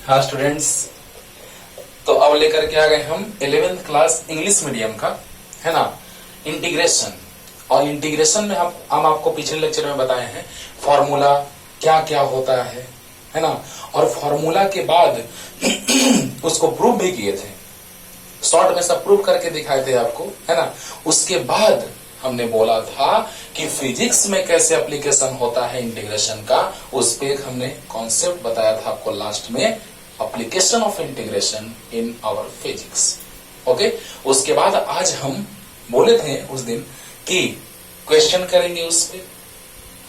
हाँ स्टूडेंट्स, तो अब लेकर के आ गए हम 11th क्लास इंग्लिश मीडियम का, है ना, इंटीग्रेशन। और इंटीग्रेशन में हम आपको पिछले लेक्चर में बताए हैं फॉर्मूला क्या क्या होता है ना, और फॉर्मूला के बाद उसको प्रूव भी किए थे, शॉर्ट में सब प्रूव करके दिखाए थे आपको, है ना। उसके बाद हमने बोला था कि फिजिक्स में कैसे एप्लीकेशन होता है इंटीग्रेशन का, उस पे हमने कॉन्सेप्ट बताया था आपको लास्ट में, application of integration in our physics. Okay, उसके बाद आज हम बोले थे उस दिन कि क्वेश्चन करेंगे उस पे।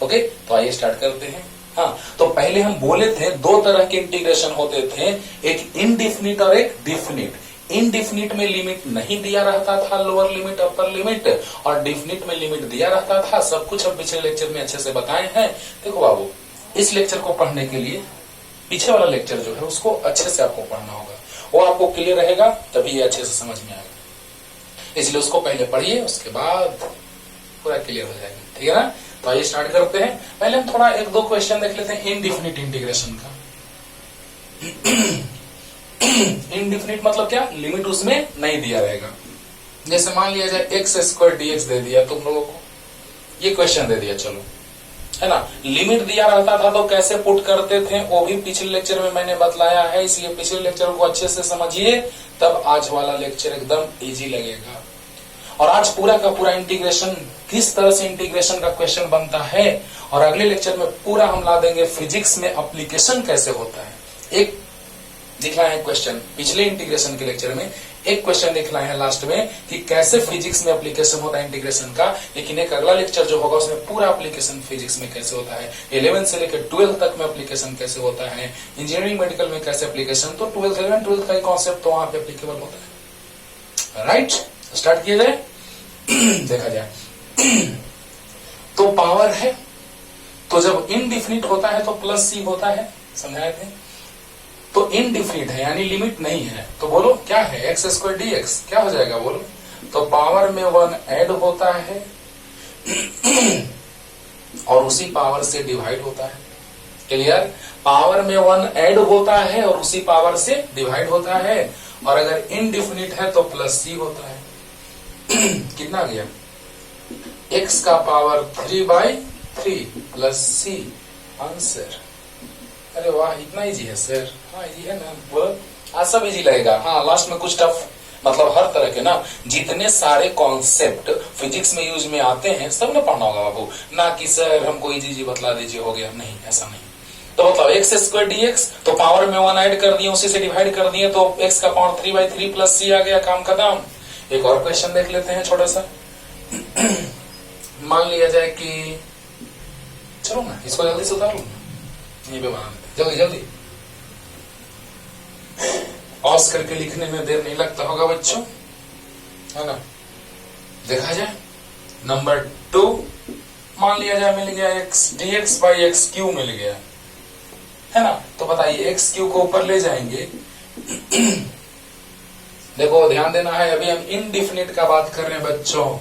ओके, तो आइए स्टार्ट करते हैं। हाँ, तो पहले हम बोले थे दो तरह के इंटीग्रेशन होते थे, एक इनडिफिनिट और एक डिफिनिट। इनडिफिनिट में लिमिट नहीं दिया रहता था, लोअर लिमिट अपर लिमिट, और डिफिनिट में लिमिट दिया रहता था। सब कुछ हम पिछले लेक्चर में अच्छे से बताए हैं। देखो बाबू, इस लेक्चर को पढ़ने के लिए पीछे वाला लेक्चर जो है उसको अच्छे से आपको पढ़ना होगा, वो आपको क्लियर रहेगा तभी ये अच्छे से समझ में आएगा। इसलिए उसको पहले पढ़िए, उसके बाद पूरा क्लियर हो जाएगा, ठीक है ना। तो आइए स्टार्ट करते हैं। पहले हम थोड़ा एक दो क्वेश्चन देख लेते हैं इनडिफिनिट इंटीग्रेशन का। इनडिफिनिट मतलब क्या, लिमिट उसमें नहीं दिया रहेगा। जैसे मान लिया जाए एक्स स्क्वायर डीएक्स दे दिया तुम लोगों को, ये क्वेश्चन दे दिया, चलो, है ना। लिमिट दिया रहता था तो कैसे पुट करते थे वो भी पिछले लेक्चर में मैंने बतलाया है, इसलिए पिछले लेक्चर को अच्छे से समझिए, तब आज वाला लेक्चर एकदम इजी लगेगा। और आज पूरा का पूरा इंटीग्रेशन, किस तरह से इंटीग्रेशन का क्वेश्चन बनता है, और अगले लेक्चर में पूरा हम ला देंगे फिजिक्स में एप्लीकेशन कैसे होता है। एक दिखलाए हैं क्वेश्चन पिछले इंटीग्रेशन के लेक्चर में, एक क्वेश्चन दिखलाए हैं लास्ट में कि कैसे फिजिक्स में एप्लीकेशन होता है इंटीग्रेशन का। लेकिन एक अगला लेक्चर जो होगा उसमें पूरा एप्लीकेशन फिजिक्स में कैसे होता है, 11 से लेकर 12 तक में एप्लीकेशन कैसे होता है, इंजीनियरिंग मेडिकल में कैसे एप्लीकेशन, तो 12 11 12 का कॉन्सेप्ट तो वहां पे एप्लीकेबल होता है। राइट, स्टार्ट किया जाए, देखा जाए। तो पावर है, तो जब इनडिफिनिट होता है तो प्लस सी होता है, समझाए थे। तो इनडिफिनिट है यानी लिमिट नहीं है, तो बोलो क्या है, एक्स स्क्वायर डी एक्स, क्या हो जाएगा बोलो। तो पावर में 1 ऐड होता है और उसी पावर से डिवाइड होता है। क्लियर, पावर में 1 ऐड होता है और उसी पावर से डिवाइड होता है, और अगर इनडिफिनिट है तो प्लस सी होता है। कितना गया, x का पावर 3/3 प्लस सी, आंसर। अरे वाह, इतना इजी है सर। हाँ इजी है ना, बोलो। आज सब इजी लगेगा। हाँ, लास्ट में कुछ टफ, मतलब हर तरह के ना जितने सारे कॉन्सेप्ट फिजिक्स में यूज में आते हैं सब ने पढ़ना होगा बाबू, ना कि सर हमको इजी बतला दीजिए हो गया, नहीं, ऐसा नहीं। तो मतलब एक्स स्क्वायर डी एक्स, तो पावर में 1 ऐड कर दिए, उसी से डिवाइड कर दिए, तो x का पावर 3/3 प्लस सी आ गया, काम खत्म। एक और क्वेश्चन देख लेते हैं छोटा सा। मान लिया जाए कि, चलो ना इसको जल्दी से उतारो, ये भी बना देते, जल्दी जल्दी। पॉज करके लिखने में देर नहीं लगता होगा बच्चों, है ना। देखा जाए नंबर 2, मान लिया जाए मिल गया x dx by x cube मिल गया, है ना। तो बताइए एक्स क्यू को ऊपर ले जाएंगे। देखो ध्यान देना है, अभी हम इनडिफिनिट का बात कर रहे हैं बच्चों।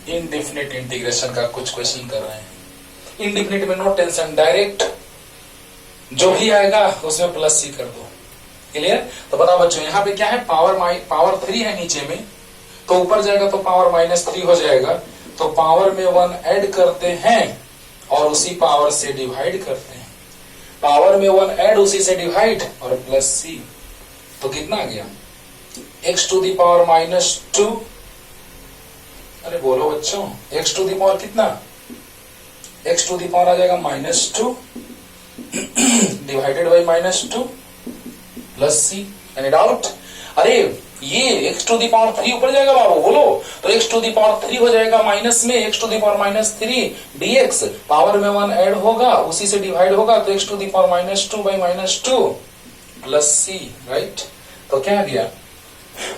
इनडिफिनिट इंटीग्रेशन का कुछ क्वेश्चन कर रहे हैं। इनडिफिनिट में नो टेंशन, डायरेक्ट जो भी आएगा उसमें प्लस सी कर दो। क्लियर, तो बताओ बच्चों यहाँ पे क्या है, पावर 3 है नीचे में, तो ऊपर जाएगा तो पावर -3 हो जाएगा। तो पावर में 1 ऐड करते हैं और उसी पावर से डिवाइड करते हैं। पावर में 1 ऐड, उसी से डिवाइड, और प्लस सी, तो कितना आ गया, x टू दी पावर -2। अरे बोलो बच्चों, x टू दी पावर कितना, x टू दी पावर आ जाएगा -2 divided by -2 plus C. Any doubt? अरे ये x टू दी पावर 3 ऊपर जाएगा बाबू, बोलो। तो x टू दी पावर 3 हो जाएगा माइनस में, x to the power -3 dx, पावर में 1 ऐड होगा, उसी से डिवाइड होगा, तो x to the power -2 by -2 plus C. Right, तो क्या गया,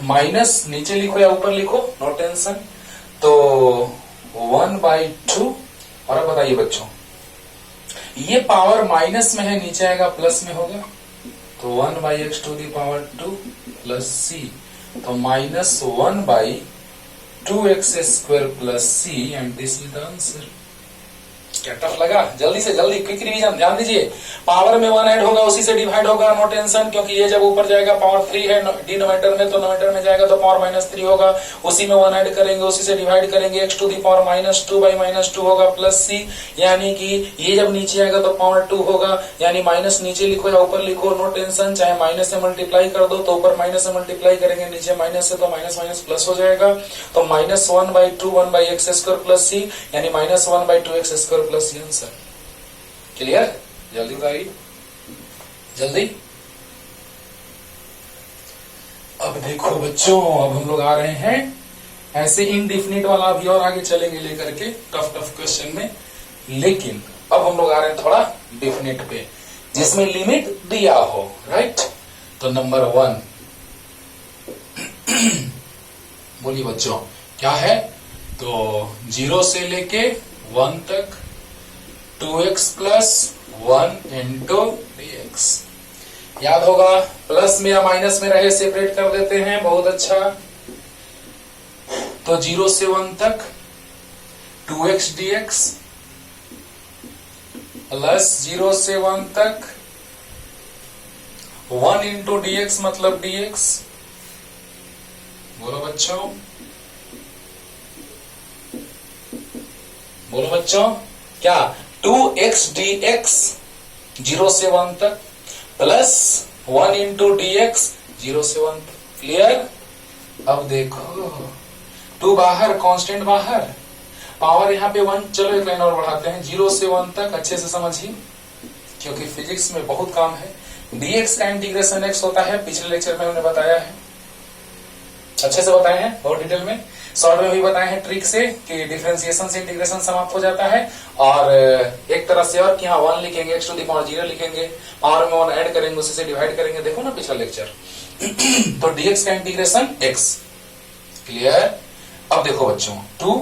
माइनस नीचे लिखो या ऊपर लिखो, नो टेंशन। तो 1/2, और अब बताइए बच्चों, ये पावर माइनस में है, नीचे आएगा प्लस में होगा, तो 1/x to the power 2 plus C, तो -1/2x² plus C, and this is the answer. क्या टफ लगा? जल्दी से जल्दी क्विक रिवीजन ध्यान दीजिए। पावर में 1 ऐड होगा उसी से डिवाइड होगा, नो टेंशन, क्योंकि ये जब ऊपर जाएगा पावर 3 है डिनोमिनेटर में, तो नोमिनेटर में जाएगा तो पावर -3 होगा, उसी में 1 ऐड करेंगे उसी से डिवाइड करेंगे, x टू दी पावर -2/-2 होगा प्लस c, यानी कि ये जब नीचे आएगा तो पावर 2 होगा, यानी माइनस नीचे लिखो या ऊपर लिखो नो टेंशन, चाहे माइनस से मल्टीप्लाई कर दो तो ऊपर माइनस से मल्टीप्लाई करेंगे, नीचे माइनस से तो माइनस माइनस प्लस हो जाएगा, तो -1/2 1/x² प्लस c, यानी -1/2x² plus c answer. Clear? जल्दी बताइए जल्दी। अब देखो बच्चों, अब हम लोग आ रहे हैं ऐसे इनडिफिनिट वाला, अभी और आगे चलेंगे लेकर के टफ क्वेश्चन में, लेकिन अब हम लोग आ रहे हैं थोड़ा डिफिनिट पे जिसमें लिमिट दिया हो, राइट? तो नंबर 1 बोलिए बच्चों क्या है? तो 0 से लेके 1 तक 2x प्लस 1 इंटू dx। याद होगा, प्लस में या माइनस में रहे सेपरेट कर देते हैं, बहुत अच्छा। तो 0 से 1 तक 2x dx प्लस 0 से 1 तक 1 इंटू dx मतलब dx। बोलो बच्चों, बोलो बच्चों क्या? 2x dx 0 से 1 तक प्लस 1 इंटू dx 0 से 1 तक। क्लियर? अब देखो 2 बाहर, कांस्टेंट बाहर, पावर यहाँ पे 1, चलो एक लाइन और बढ़ाते हैं, 0 से 1 तक अच्छे से समझिए क्योंकि फिजिक्स में बहुत काम है। dx का इंटीग्रेशन x होता है, पिछले लेक्चर में हमने बताया है, अच्छे से बताए हैं, बहुत डिटेल में, शॉर्ट में भी बताए हैं ट्रिक से कि डिफरेंशिएशन से इंटीग्रेशन समाप्त हो जाता है, और एक तरह से और कि हाँ 1 लिखेंगे, x टू दी पावर 0 लिखेंगे, पावर में 1 ऐड करेंगे उसी से डिवाइड करेंगे, देखो ना पिछला लेक्चर। तो dx का इंटीग्रेशन x। क्लियर? अब देखो बच्चों 2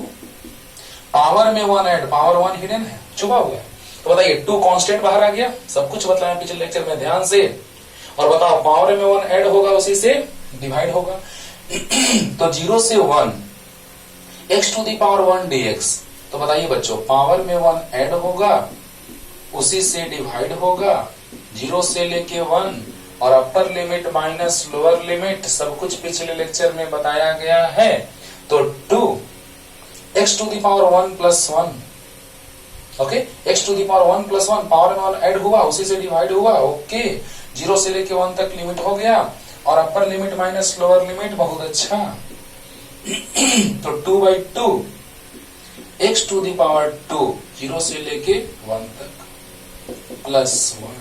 पावर में 1 ऐड, पावर 1 हिडन है, छुपा हुआ है, तो बताइए 2 कांस्टेंट बाहर आ गया, सब कुछ बताया पिछले लेक्चर में ध्यान से, और बताओ पावर में 1 ऐड होगा उसी से डिवाइड होगा। तो 0 से 1 x to the power 1 dx, तो बताइए बच्चों पावर में 1 ऐड होगा उसी से डिवाइड होगा, 0 से लेके 1, और अपर लिमिट माइनस लोअर लिमिट सब कुछ पिछले लेक्चर में बताया गया है। तो 2 x to the power 1 plus 1, okay, x to the power 1 plus 1, power में 1 ऐड हुआ उसी से डिवाइड हुआ, ओके, 0 से लेके 1 तक लिमिट हो गया, और अपर लिमिट माइनस लोअर लिमिट, बहुत अच्छा। तो 2/2 x टू दी पावर 2 0 से लेके 1 तक प्लस 1,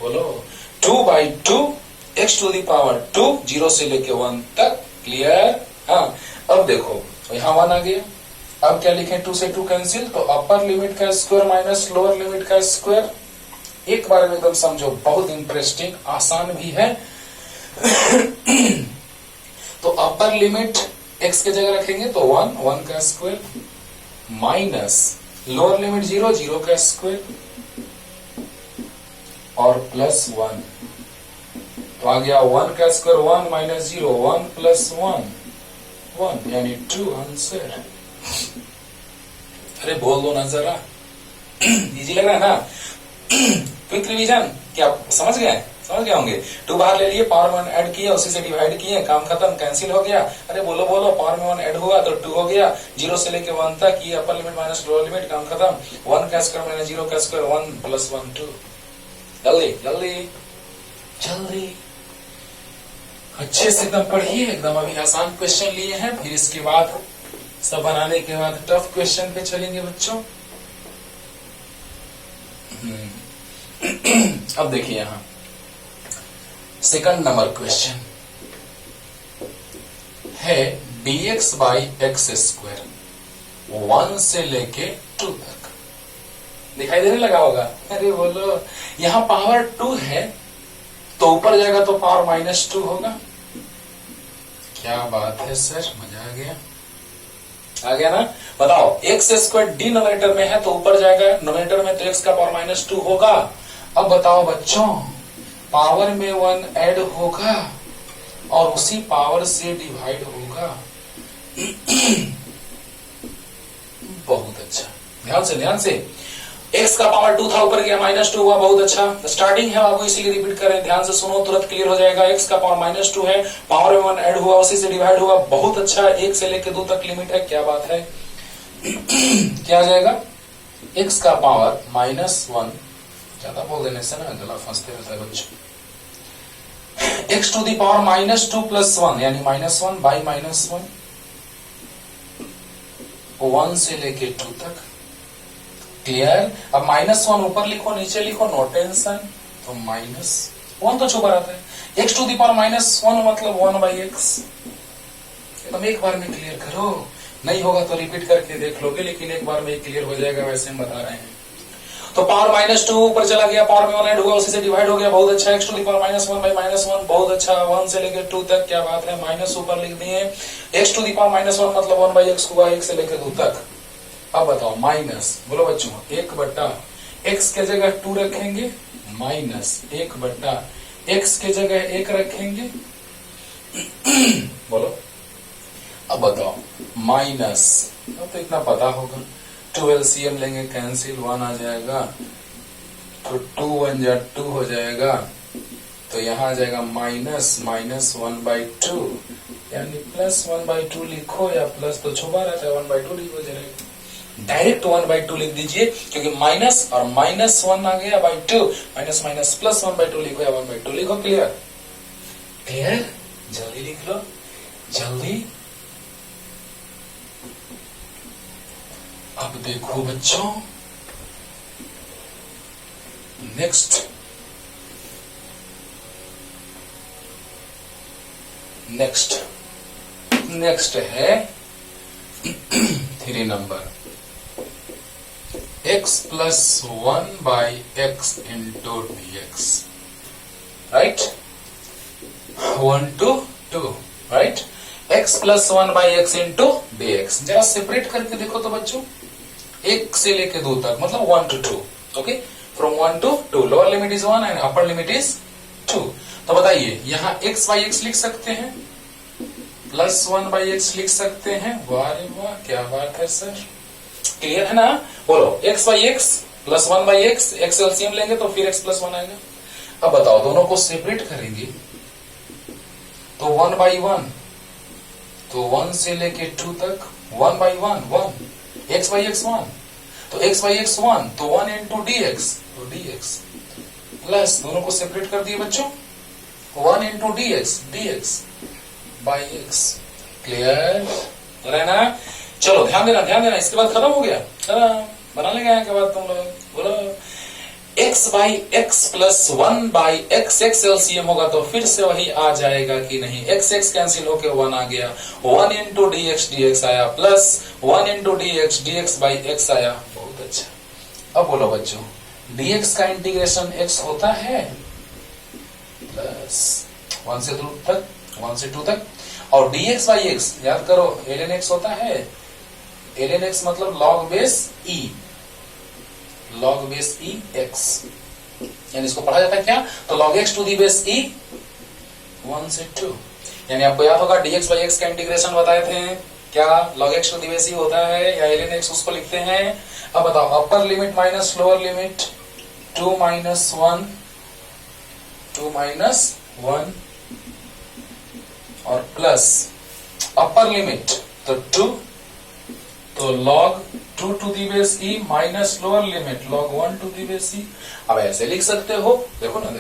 बोलो 2/2 x टू दी पावर 2 0 से लेके 1 तक। क्लियर? हाँ, अब देखो यहाँ 1 आ गया, अब क्या लिखें? 2 से 2 कैंसिल, तो अपर लिमिट का स्क्वायर माइनस लोअर लिमिट का स्क्वायर। एक बार में एकदम समझो, बहुत इंटरेस्टिंग, आसान भी है। तो अपर लिमिट x के जगह रखेंगे तो 1 का स्क्वायर माइनस लोअर लिमिट 0 का स्क्वायर और प्लस 1, तो आ गया 1 का स्क्वायर 1 माइनस 0, 1 प्लस 1 यानी 2 आंसर। अरे बोल दो ना जरा, इजी लग रहा है ना? क्विक रिवीजन क्या समझ गए? समझ गए होंगे। 2 बाहर ले लिए, पावर में 1 ऐड किया उसी से डिवाइड किए, काम खत्म, कैंसिल हो गया। अरे बोलो बोलो, पावर में 1 ऐड हुआ तो 2 हो गया, 0 से लेके 1 तक, ये अपर लिमिट माइनस लोअर लिमिट, काम खत्म। 1 का स्क्वायर माइनस 0 का स्क्वायर 1 प्लस 1 2। जल्दी जल्दी जल्दी अच्छे से एकदम पढ़िए, एकदम अभी आसान क्वेश्चन लिए हैं, फिर इसके बाद सब बनाने के बाद टफ क्वेश्चन पे चलेंगे बच्चों। अब देखिए यहाँ सेकंड नंबर क्वेश्चन है dx बाई एक्स स्क्वायर 1 से लेके 2 तक। दिखाई देने लगा होगा? अरे बोलो, यहाँ पावर 2 है तो ऊपर जाएगा तो पावर माइनस 2 होगा। क्या बात है सर, मजा आ गया, आ गया ना? बताओ एक्स स्क्वायर डिनोमिनेटर में है तो ऊपर जाएगा, नोमिनेटर में तो एक्स का पावर माइनस 2 होगा। अब बताओ बच्चों, पावर में 1 ऐड होगा और उसी पावर से डिवाइड होगा। बहुत अच्छा, ध्यान से x का पावर 2 था, ऊपर गया -2 हुआ, बहुत अच्छा। स्टार्टिंग है बाबू, इसीलिए रिपीट करें, ध्यान से सुनो, तुरंत क्लियर हो जाएगा। x का पावर -2 है, पावर में 1 ऐड हुआ, उसी से डिवाइड हुआ, बहुत अच्छा। 1 से लेकर 2 तक लिमिट है, क्या बात है। क्या आ जाएगा, x का पावर -1, ज्यादा बोल देने से ना गला फंसते रहता है बच्चों। x टू दी पावर -2 + 1 यानी -1 बाई -1, 1 से लेके 2 तक, क्लियर। अब -1 ऊपर लिखो नीचे लिखो, नो टेंशन, तो -1 तो छुपा रहता है। x टू दी पावर -1 मतलब 1/x, एकदम एक बार में क्लियर करो, नहीं होगा तो रिपीट करके देख लोगे, लेकिन एक बार में क्लियर हो जाएगा, वैसे हम बता रहे हैं। तो पावर -2 ऊपर चला गया, पावर में 1 ऐड हुआ, उसी से डिवाइड हो गया, बहुत अच्छा। x to the power -1 by -1, बहुत अच्छा। 1 से लेकर 2 तक, क्या बात है, माइनस ऊपर लिख दिए। x टू दी पावर -1 मतलब 1/x हुआ, 1 से लेकर 2 तक। अब बताओ माइनस, बोलो बच्चों, 1/x के जगह 2 रखेंगे, -1/x के जगह 1 रखेंगे, बोलो। अब बताओ माइनस, अब तो इतना पता होगा, 2 LCM लेंगे, कैंसिल, 1 आ जाएगा, तो 2 1 जा 2 हो जाएगा, तो यहाँ आ जाएगा -1/2 यानी +1/2 लिखो, या प्लस तो छुपा रहता है, 1/2 लिखो जरा, डायरेक्ट 1/2 लिख दीजिए, क्योंकि माइनस और -1 आ गया बाई 2, माइनस प्लस 1/2 लिखो या 1/2 लिखो, क्लियर। क्लियर, जल्दी लिख लो, जल्दी। अब देखो बच्चों, नेक्स्ट है 3 number, x + 1/x into dx, right, 1 to 2, right. x + 1/x into dx, जरा सेपरेट करके देखो तो बच्चों, 1 से लेके 2 तक मतलब 1 to 2, okay, from 1 to 2, lower limit is 1 and upper limit is 2। तो बताइए, यहाँ x/x लिख सकते हैं, +1/x लिख सकते हैं, वाह रे वाह, क्या बात है सर, क्लियर है ना। बोलो x/x + 1/x, x एलसीएम लेंगे तो फिर x + 1 आएगा। अब बताओ, दोनों को सेपरेट करेंगे तो 1/1, तो 1 से लेके 2 तक, 1/1 1, x/x 1, तो x/x 1, तो 1 into dx, तो dx प्लस, दोनों को सेपरेट कर दिए बच्चों, 1 into dx by x, clear हो रहा है ना। चलो ध्यान देना, इसके बाद खत्म हो गया, बना लेंगे यहाँ के बाद तुम लोग, बोलो x/x + 1/x, x एलसीएम होगा तो फिर से वही आ जाएगा कि नहीं, x कैंसिल होके 1 आ गया, 1 into dx आया, plus 1 into dx by x आया, बहुत अच्छा। अब बोलो बच्चों, dx का इंटीग्रेशन x होता है प्लस 1 से 2 तक, और dx/x याद करो, ln x होता है, ln x मतलब log बेस e x, यानी इसको पढ़ा जाता है क्या, तो log x to the base e 1 से 2, यानी आपको याद होगा dx/x का इंटीग्रेशन बताए थे, क्या log x to the base e होता है, या ln x उसको लिखते हैं। अब बताओ, अपर लिमिट माइनस लोअर लिमिट, 2 - 1 और प्लस अपर लिमिट तो 2, तो log 2 to the base e minus lower limit log 1 to the base e। अब ऐसे लिख सकते हो, देखो ना,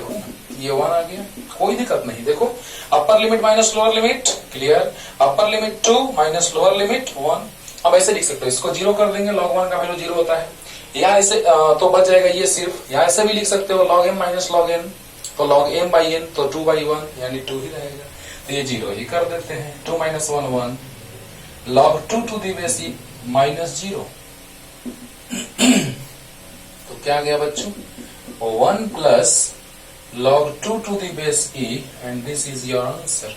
ये 1 आ गया, कोई दिक्कत नहीं। देखो, अपर limit minus lower limit, clear, upper limit 2 minus lower limit 1। अब ऐसे लिख सकते हो, इसको 0 कर देंगे, log 1 का वैल्यू 0 होता है, यहाँ ऐसे तो बच जाएगा ये सिर्फ, यहाँ ऐसे भी लिख सकते हो log m minus log n, तो log m/n तो 2/1 यानी 2 ही रहेगा, तो ये 0 ही कर देते हैं, 2 - 1 1, log 2 to the base e -0, तो क्या आ गया बच्चों, 1 plus log 2 to the base e, and this is your answer.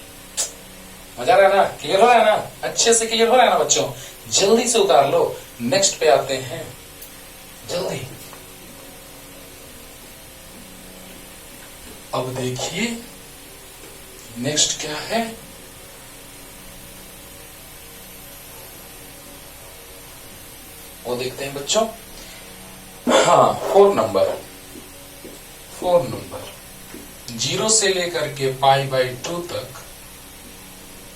मजा आ रहा है ना, क्लियर हो रहा है ना, अच्छे से क्लियर हो रहा है ना बच्चों, जल्दी से उतार लो, नेक्स्ट पे आते हैं, जल्दी। अब देखिए नेक्स्ट क्या है, वो देखते हैं बच्चों। हाँ, 4 नंबर 0 से लेकर के π/2 तक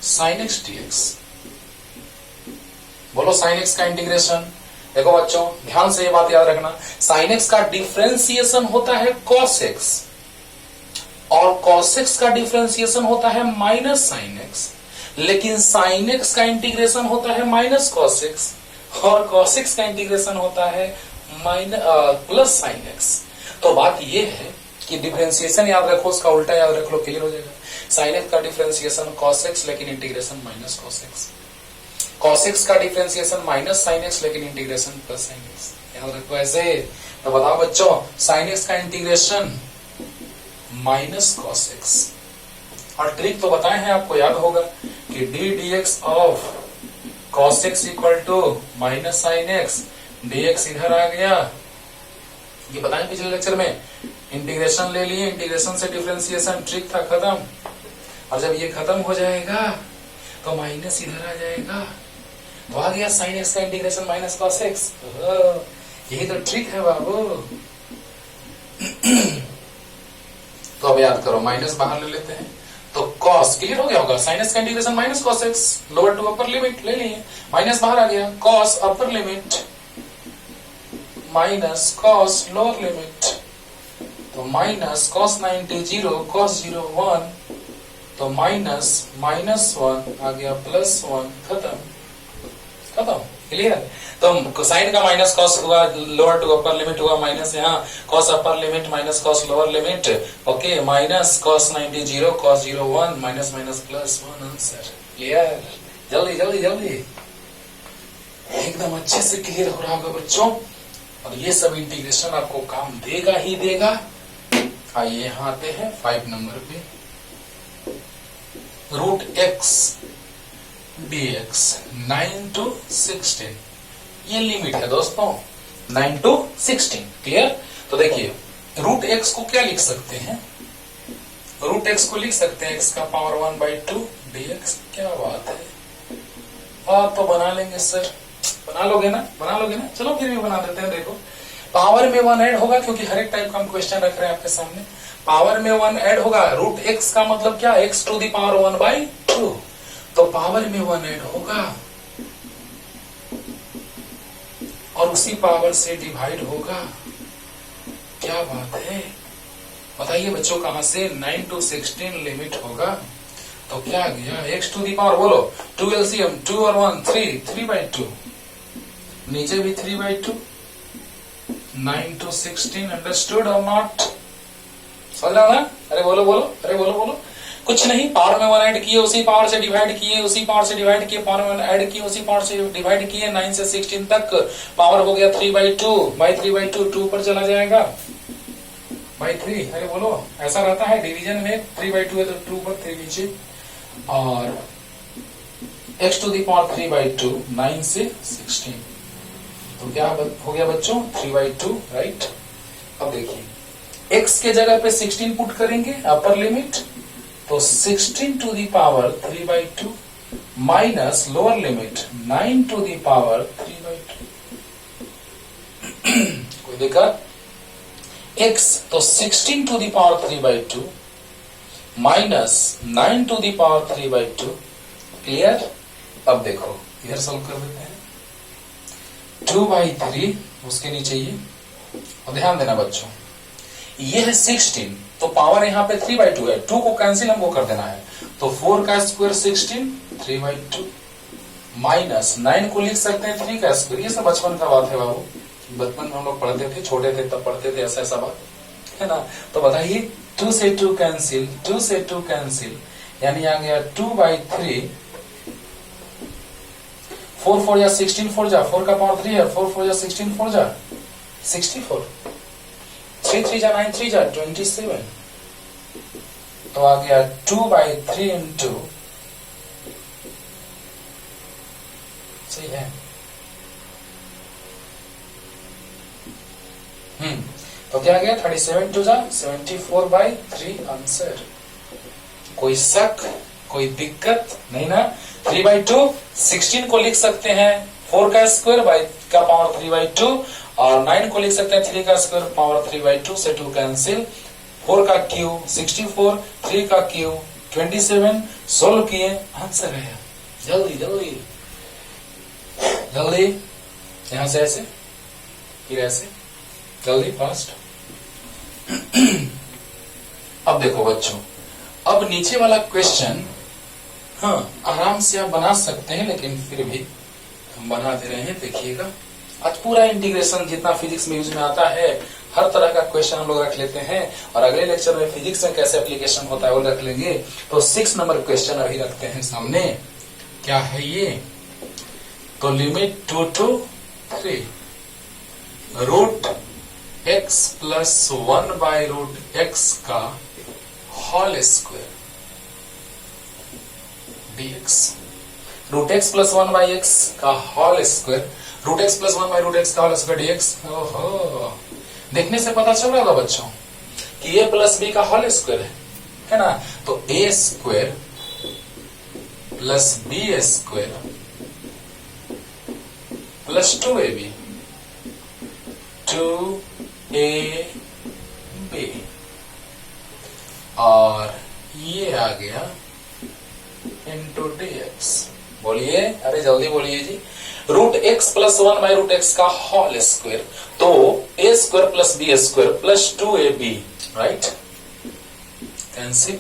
sin x dx। बोलो sin x का इंटीग्रेशन। देखो बच्चों ध्यान से ये बात याद रखना, sin x का डिफरेंशिएशन होता है cos x और cos x का डिफरेंशिएशन होता है माइनस sin x, लेकिन sin x का इंटीग्रेशन होता है माइनस cos x और cos x का इंटीग्रेशन होता है प्लस sin x। तो बात ये है कि डिफरेंशिएशन याद रखो, उसका उल्टा याद रख लो, क्लियर हो जाएगा। sin x का डिफरेंशिएशन cos x लेकिन integration minus cos x, cos x का डिफरेंशिएशन माइनस sin x लेकिन इंटीग्रेशन प्लस sin x, याद रखो ऐसे। तो बताओ बच्चों sin x का इंटीग्रेशन माइनस cos x, और ट्रिक तो बताए हैं आपको, याद होगा कि d dx of cos x equal to minus sin x, dx इधर आ गया, ये बताएं पिछले लेक्चर में। इंटीग्रेशन ले लिए, इंटीग्रेशन से डिफरेंशिएशन, ट्रिक था खत्म। और जब ये खत्म हो जाएगा तो माइनस इधर आ जाएगा, तो आ गया sin x का इंटीग्रेशन माइनस cos x। यही तो ट्रिक है बाबू। तो अब याद करो, माइनस बाहर ले लेते हैं तो cos क्लियर हो गया होगा, sin x का integration minus cos x, lower to upper limit ले लिए, माइनस बाहर आ गया, cos upper limit minus cos lower limit, तो माइनस cos 90 0 cos 0 1, तो माइनस 1 आ गया प्लस 1, खत्म क्लियर। तो साइन का माइनस cos हुआ, लोअर टू अपर लिमिट हुआ माइनस, यहाँ cos upper limit minus cos lower limit, okay, minus cos 90 0 cos 0 1, minus plus 1, answer clear. जल्दी जल्दी जल्दी, एकदम अच्छे से क्लियर हो रहा होगा बच्चों। और ये सब इंटीग्रेशन आपको काम देगा ही देगा। आइए यहाँ आते हैं 5 नंबर पे, रूट x dx 9 to 16, ये लिमिट है दोस्तों 9 to 16, क्लियर। तो देखिए रूट x को क्या लिख सकते हैं, रूट x को लिख सकते हैं x का पावर 1/2 dx। क्या बात है, आप तो बना लेंगे सर, बना लोगे ना, चलो फिर भी बना देते हैं। देखो पावर में 1 ऐड होगा, क्योंकि हर एक टाइप का हम क्वेश्चन रख रहे हैं आपके सामने। पावर में 1 ऐड होगा, रूट x का मतलब क्या, x टू दी पावर 1/2, तो पावर में 1 ऐड होगा और उसी पावर से डिवाइड होगा। क्या बात है, बताइए बच्चों कहां से, 9 to 16 लिमिट होगा, तो क्या गया x टू दी पावर, बोलो 2 LCM, 2 और 1 3, 3/2, नीचे भी 3/2, 9 to 16, अंडरस्टूड और नॉट, समझ रहा ना। अरे बोलो, कुछ नहीं, पावर में 1 ऐड किए, उसी पावर से डिवाइड किए, उसी पावर से डिवाइड किए, पावर में 1 ऐड किए, उसी पावर से डिवाइड किए, 9 से 16 तक पावर हो गया 3/2, बाई 3/2 2 पर चला जाएगा, बाई 3। अरे बोलो, ऐसा रहता है डिवीजन में, 3/2 है तो 2 पर 3 नीचे, और x टू दी पावर 3/2, 9 से 16, तो क्या हो गया बच्चों 3/2, राइट। अब देखिए x के जगह पे 16 पुट करेंगे, अपर लिमिट, तो 16 to the power 3/2 minus lower limit 9 to the power 3/2। कोई दिक्कत, x तो 16 to the power 3/2 minus 9 to the power 3/2, clear. अब देखो इधर सॉल्व कर देते हैं, 2/3 उसके नीचे ये, और ध्यान देना बच्चों ये है 16, तो पावर यहाँ पे 3/2 है, 2 को कैंसिल हमको कर देना है, तो 4 का स्क्वायर 16, 3/2 माइनस 9 को लिख सकते हैं 3 का स्क्वायर। ये सब बचपन का बात है बाबू, बचपन में हम लोग पढ़ते थे, छोटे थे तब पढ़ते थे ऐसा बात है ना। तो बताइए 2 से 2 कैंसिल, 2 से 2 कैंसिल, यानी आ गया 2/3, 4 4 या 16 4 जा, 4 का पावर 3 है, 4 4 या 16 4 जा 64, 3 3 जा 9 3 जा 27, तो आ गया 2/3 इंटू, सही है, तो क्या आ गया 37 2 जा 74/3, आंसर। कोई शक, कोई दिक्कत नहीं ना। 3/2 16 को लिख सकते हैं, 4 का स्क्वायर बाई का पावर 3/2 और 9 को लिख सकते हैं 3 का स्क्वायर पावर 3/2 से 2 कैंसिल, 4 का क्यूब 64, 3 का क्यूब 27, सोल्व किए, आंसर है। जल्दी जल्दी जल्दी, यहां से ऐसे फिर ऐसे, जल्दी फास्ट। अब देखो बच्चों, अब नीचे वाला क्वेश्चन हाँ आराम से आप बना सकते हैं, लेकिन फिर भी हम बना दे रहे हैं, देखिएगा। आज पूरा इंटीग्रेशन जितना फिजिक्स में यूज में आता है, हर तरह का क्वेश्चन हम लोग रख लेते हैं, और अगले लेक्चर में फिजिक्स में कैसे एप्लीकेशन होता है वो रख लेंगे। तो 6 नंबर क्वेश्चन अभी रखते हैं सामने। क्या है ये? तो limit 2 to 3 root x plus 1 by root x का whole square dx, root x plus 1 by x का whole square, root x plus 1 by root x का होल स्क्वायर dx। ओहो, देखने से पता चल रहा था बच्चों कि a प्लस बी का होल स्क्वायर है ना। तो a square plus B square plus 2ab, 2ab, और ये आ गया इंटू dx। बोलिए, अरे जल्दी बोलिए जी। Root x plus 1 by root x का होल स्क्वायर, तो a square plus B square plus 2ab, right, cancel.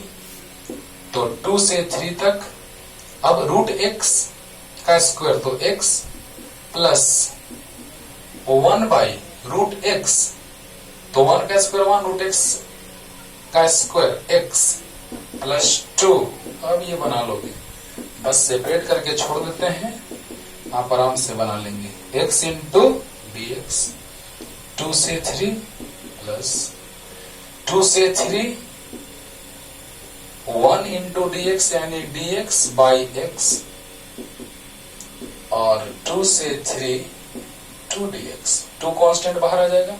तो 2 से 3 तक। अब रूट एक्स का स्क्वायर, तो x plus 1 by root x, तो 1 का स्क्वायर 1, रूट एक्स का स्क्वायर x प्लस 2। अब ये बना लोगे, बस सेपरेट करके छोड़ देते हैं, आप आराम से बना लेंगे। x इंटू डी एक्स, 2 से 3 प्लस 2 से 3 1 इंटू डी एक्स, यानी डी एक्स बाई एक्स, और 2 से 3 2dx। 2 कांस्टेंट बाहर आ जाएगा,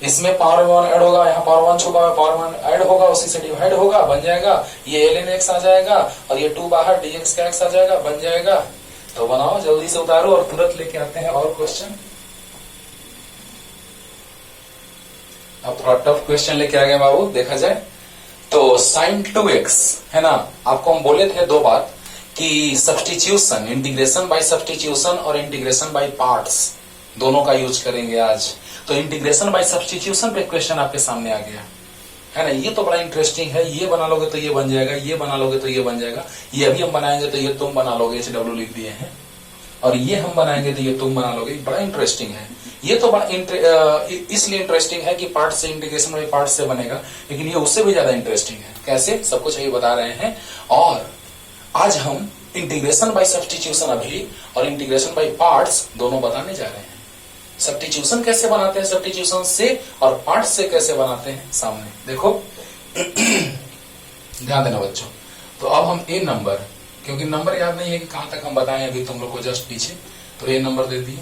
इसमें पावर 1 ऐड होगा, यहाँ पावर 1 छुपा है, पावर 1 ऐड होगा, उसी से डिवाइड होगा, बन जाएगा। ये ln x आ जाएगा, और ये 2 बाहर dx का x आ जाएगा, बन जाएगा। तो बनाओ, जल्दी से उतारो और तुरंत लेके आते हैं और क्वेश्चन। अब थोड़ा टफ क्वेश्चन लेके आ गए बाबू, देखा जाए तो sin 2x है ना। आपको हम बोले थे 2 बात कि सब्स्टिट्यूशन, इंटीग्रेशन बाय सब्स्टिट्यूशन और इंटीग्रेशन बाय पार्ट्स, दोनों का यूज करेंगे आज। तो इंटीग्रेशन बाय सब्स्टिट्यूशन पे क्वेश्चन आपके सामने आ गया है ना। ये तो बड़ा इंटरेस्टिंग है, ये बना लोगे तो ये बन जाएगा, ये बना लोगे तो ये बन जाएगा, ये अभी हम बनाएंगे तो ये तुम बना लोगे, HW लिख दिए हैं, और ये हम बनाएंगे तो ये तुम बना लोगे। बड़ा इंटरेस्टिंग है ये तो, बड़ा इसलिए इंटरेस्टिंग है कि पार्ट से इंटीग्रेशन बाय पार्ट से बनेगा, लेकिन ये उससे भी ज्यादा इंटरेस्टिंग है। कैसे, सब कुछ अभी बता रहे हैं। और आज हम इंटीग्रेशन बाय सब्स्टिट्यूशन अभी और इंटीग्रेशन बाय पार्ट्स दोनों बताने जा रहे हैं। सब्स्टिट्यूशन कैसे बनाते हैं सब्स्टिट्यूशन से, और पार्ट से कैसे बनाते हैं सामने देखो। ध्यान देना बच्चों। तो अब हम ए नंबर, क्योंकि नंबर याद नहीं है कि कहां तक हम बताएं अभी तुम लोग को जस्ट पीछे, तो ए नंबर दे दिए।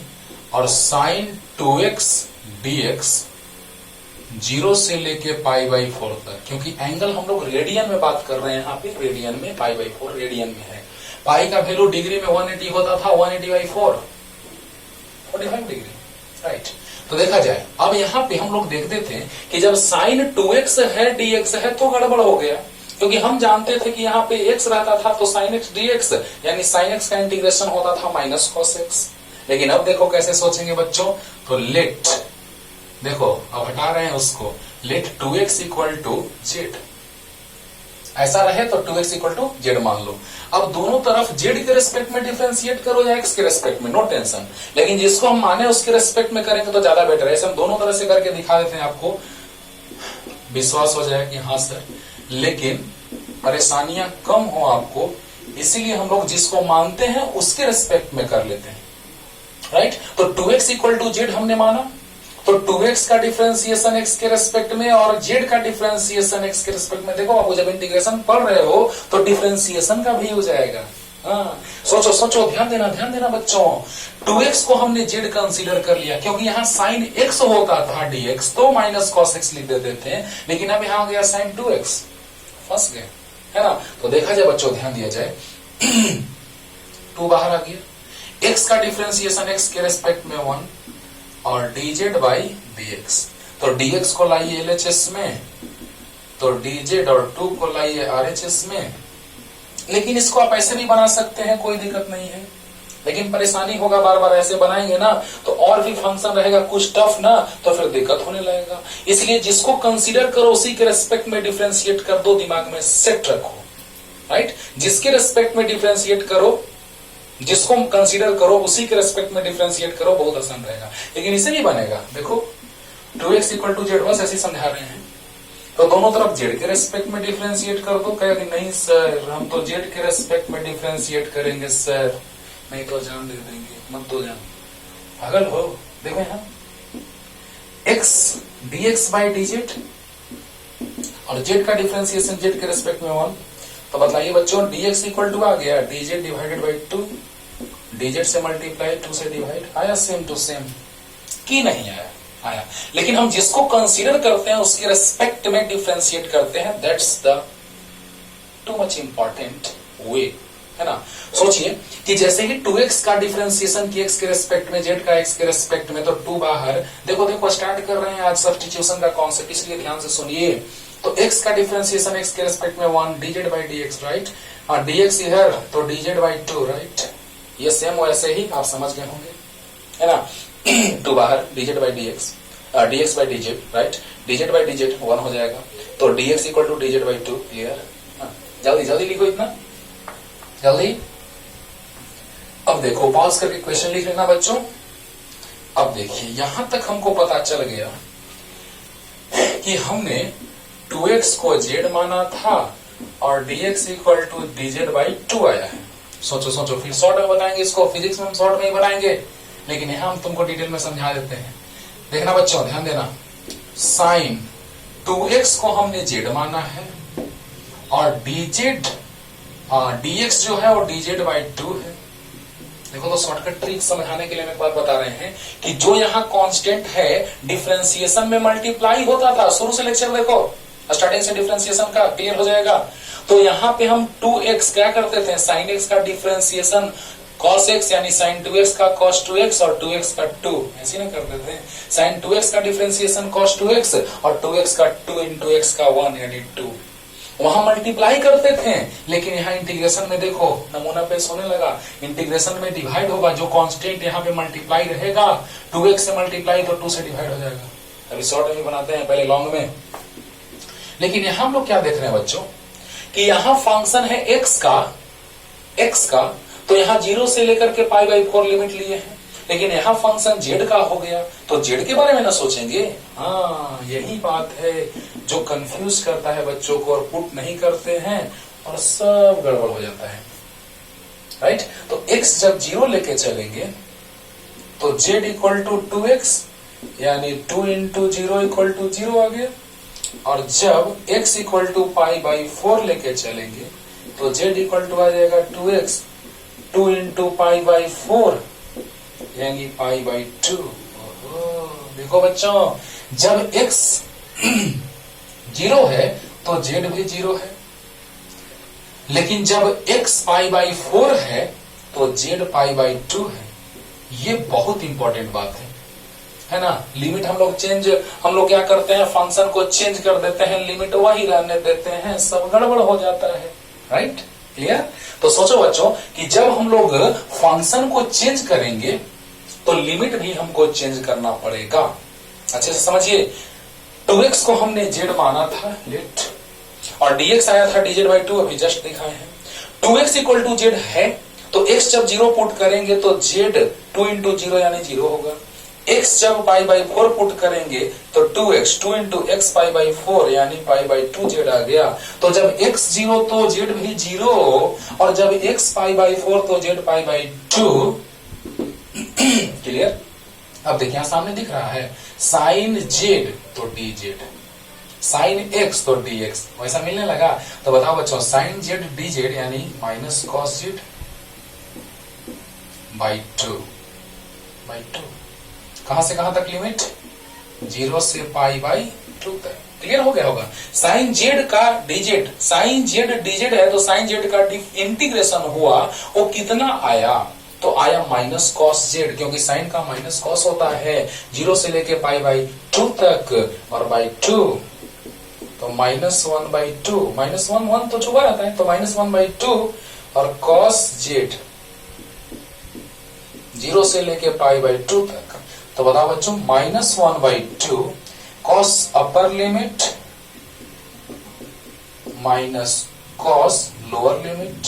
और sin 2x dx 0 से लेके π/4 तक, क्योंकि एंगल हम लोग रेडियन में बात कर रहे हैं, यहाँ पे रेडियन में π/4 रेडियन में है। पाई का वैल्यू डिग्री में 180 होता था, 180/4 45 डिग्री, राइट। तो देखा जाए, अब यहाँ पे हम लोग देखते थे कि जब sin 2x है dx है तो गड़बड़ हो गया, क्योंकि हम जानते थे कि यहाँ पे x रहता था, तो sin x dx यानी sin x का इंटीग्रेशन होता था माइनस cos x। लेकिन अब देखो कैसे सोचेंगे बच्चों, तो लेट, देखो अब हटा रहे हैं उसको, late 2x equal to Z, ऐसा रहे तो 2x इक्वल टू जेड मान लो। अब दोनों तरफ जेड के रेस्पेक्ट में डिफरेंशिएट करो या एक्स के रेस्पेक्ट में, नो टेंशन, लेकिन जिसको हम माने उसके रेस्पेक्ट में करेंगे तो ज्यादा बेटर है। ऐसे हम दोनों तरह से करके दिखा देते हैं, आपको विश्वास हो जाए कि हाँ सर, लेकिन परेशानियां कम हो आपको, इसीलिए हम लोग जिसको मानते हैं उसके रेस्पेक्ट में कर लेते हैं, राइट। तो 2x इक्वल टू जेड हमने माना, तो 2x का डिफरेंशिएशन x के रेस्पेक्ट में और z का डिफरेंशिएशन x के रेस्पेक्ट में। देखो आपको जब इंटीग्रेशन पढ़ रहे हो तो डिफरेंशिएशन का भी हो जाएगा। हाँ, सोचो सोचो, ध्यान देना बच्चों। 2x को हमने z कंसीडर कर लिया, क्योंकि यहाँ sin x होता था dx, तो माइनस cos x लिख देते थे, लेकिन अब यहाँ आ गया sin 2x, फंस गए, है ना। तो देखा जाए बच्चों, ध्यान दिया जाए, 2 बाहर आ गया, x का डिफरेंशिएशन x के रेस्पेक्ट में 1 और dz बाई dx। तो dx को लाइए LHS में, तो dz और 2 को लाइए RHS में। लेकिन इसको आप ऐसे भी बना सकते हैं, कोई दिक्कत नहीं है, लेकिन परेशानी होगा, बार बार ऐसे बनाएंगे ना तो और भी फंक्शन रहेगा कुछ टफ ना, तो फिर दिक्कत होने लगेगा। इसलिए जिसको कंसीडर करो उसी के रेस्पेक्ट में डिफरेंशिएट कर दो, दिमाग में सेट रखो, राइट। जिसके रेस्पेक्ट में डिफरेंशिएट करो, जिसको कंसीडर करो उसी के रेस्पेक्ट में डिफरेंशिएट करो, बहुत आसान रहेगा। लेकिन इसे भी बनेगा, देखो 2x इक्वल टू जेड, बस ऐसे समझा रहे हैं। तो दोनों तरफ जेड के रेस्पेक्ट में डिफरेंशिएट कर दो। कहेंगे नहीं सर हम तो जेड के रेस्पेक्ट में डिफरेंशिएट करेंगे सर, नहीं तो जान दे देंगे, मत दो जान, पागल हो। देखो यहाँ x dx बाई dz और z का डिफरेंशिएशन z के रेस्पेक्ट में 1। तो बताइए बच्चों dx इक्वल टू आ गया dz डिवाइडेड बाई 2, dz से मल्टीप्लाई 2 से डिवाइड, आया सेम टू सेम की नहीं आया? आया। लेकिन हम जिसको कंसीडर करते हैं उसके रेस्पेक्ट में डिफरेंशिएट करते हैं, that's the too much important way, है ना। सोचिए कि जैसे ही 2x का डिफरेंशिएशन की x के रेस्पेक्ट में, z का x के रेस्पेक्ट में, तो 2 बाहर, देखो देखो स्टार्ट कर रहे हैं आज सब्स्टिट्यूशन का कॉन्सेप्ट, इसलिए ध्यान से सुनिए। तो x का डिफरेंशिएशन x के रेस्पेक्ट में 1 dz बाई dx, राइट, और dx इधर तो dz बाई 2, राइट। ये सेम वैसे ही आप समझ गए होंगे, है ना। 2 बाहर dz by dx, dx by dz, right, dz by dz 1 हो जाएगा, तो dx equal to dz by 2, clear. जल्दी जल्दी लिखो, इतना जल्दी। अब देखो पॉज करके क्वेश्चन लिख लेना बच्चों। अब देखिए यहां तक हमको पता चल गया कि हमने 2x को z माना था और dx equal to dz by 2 आया है। सोचो सोचो, फिर शॉर्ट में बताएंगे इसको, फिजिक्स में हम शॉर्ट में ही बनाएंगे, लेकिन यहां हम तुमको डिटेल में समझा देते हैं। देखना बच्चों, ध्यान देना, साइन 2x को हमने z माना है और dx जो है वो dz बाई 2 है। देखो तो शॉर्टकट ट्रिक समझाने के लिए मैं बात बता रहे हैं कि जो यहाँ कांस्टेंट है डिफरेंशिएशन में मल्टीप्लाई होता था, शुरू से लेक्चर देखो, स्टार्टिंग से डिफरेंशिएशन का क्लियर हो जाएगा। तो यहाँ पे हम 2x क्या करते थे, साइन x का डिफरेंशिएशन cos x यानी साइन 2x का cos 2x और 2x का 2, ऐसे नहीं करते थे। साइन 2x का डिफरेंशिएशन cos 2x और 2x का 2 इंटू x का 1 यानी 2, वहां मल्टीप्लाई करते थे। लेकिन यहाँ इंटीग्रेशन में देखो नमूना पेश होने लगा, इंटीग्रेशन में डिवाइड होगा, जो कांस्टेंट यहाँ पे मल्टीप्लाई रहेगा 2x से मल्टीप्लाई तो 2 से डिवाइड हो जाएगा। अभी शॉर्ट में बनाते हैं, पहले लॉन्ग में। लेकिन यहाँ हम लोग क्या देख रहे हैं बच्चों कि यहाँ फंक्शन है x का, तो यहाँ 0 से लेकर के पाई बाई 4 लिमिट लिए हैं। लेकिन यहाँ फंक्शन z का हो गया, तो z के बारे में ना सोचेंगे। हाँ यही बात है जो कंफ्यूज करता है बच्चों को, और पुट नहीं करते हैं और सब गड़बड़ हो जाता है, राइट। तो x जब 0 लेके चलेंगे तो z इक्वल टू 2x यानी 2 इंटू 0 इक्वल टू 0 आ गया, और जब x equal to pi by 4 लेके चलेंगे तो z इक्वल टू आ जाएगा 2x, 2 इंटू पाई बाई 4 यानी पाई बाई 2। देखो बच्चों जब x 0 है तो z भी 0 है, लेकिन जब x पाई बाई 4 है तो z पाई बाई 2 है। ये बहुत इंपॉर्टेंट बात है ना। लिमिट हम लोग क्या करते हैं, फंक्शन को चेंज कर देते हैं, लिमिट वही रहने देते हैं, सब गड़बड़ हो जाता है, राइट, क्लियर। तो सोचो बच्चों कि जब हम लोग फंक्शन को चेंज करेंगे तो लिमिट भी हमको चेंज करना पड़ेगा। अच्छे से समझिए, 2x को हमने z माना था, लेट, और dx आया था dz बाई 2, अभी जस्ट दिखाए हैं। 2x इक्वल टू z है, तो x जब 0 पुट करेंगे तो z 2 इंटू 0 यानी 0 होगा। x जब पाई बाई 4 पुट करेंगे तो 2x 2 into x pi by 4 यानी पाई बाई 2 z आ गया। तो जब x 0 तो z भी 0, और जब x पाई बाई 4 तो z पाई बाई 2, क्लियर। अब देखिए यहां सामने दिख रहा है साइन z तो dz, साइन x तो dx, वैसा मिलने लगा। तो बताओ बच्चों साइन z dz यानी माइनस कॉस z बाई 2, कहां से कहां तक लिमिट, 0 से पाई बाई 2 तक, क्लियर हो गया होगा। साइन z का dz, साइन z dz है तो साइन z का इंटीग्रेशन हुआ, वो कितना आया, तो आया माइनस कॉस जेड, क्योंकि साइन का माइनस कॉस होता है 0 से लेके पाई बाई 2 तक और बाई 2, तो -1/2, -1 तो छुपा रहता है, तो -1/2 और कॉस जेड 0 से लेके पाई बाई 2 तक। तो बताओ बच्चों, -1/2 कॉस अपर limit minus cos lower limit.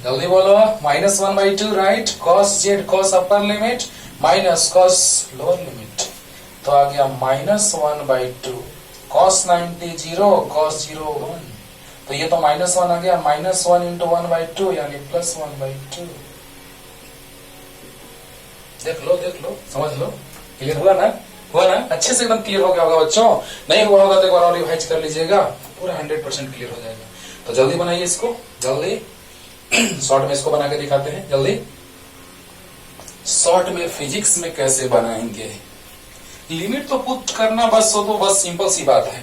जल्दी बोलो, -1/2 राइट, कॉस जेड कॉस अपर limit minus cos lower limit. तो आ गया -1/2 कॉस 90 0 कॉस 0 1। तो ये तो -1 आ गया, -1 इंटू 1/2 यानी +1/2। देख लो, समझ लो, क्लियर हुआ ना? अच्छे से एकदम क्लियर हो गया होगा बच्चों। नहीं हुआ होगा तो एक बार और रिवाइज कर लीजिएगा, पूरा 100% क्लियर हो जाएगा। तो जल्दी बनाइए इसको, जल्दी शॉर्ट में इसको बना के दिखाते हैं जल्दी। शॉर्ट में फिजिक्स में कैसे बनाएंगे, लिमिट तो पुट करना बस हो, तो बस सिंपल सी बात है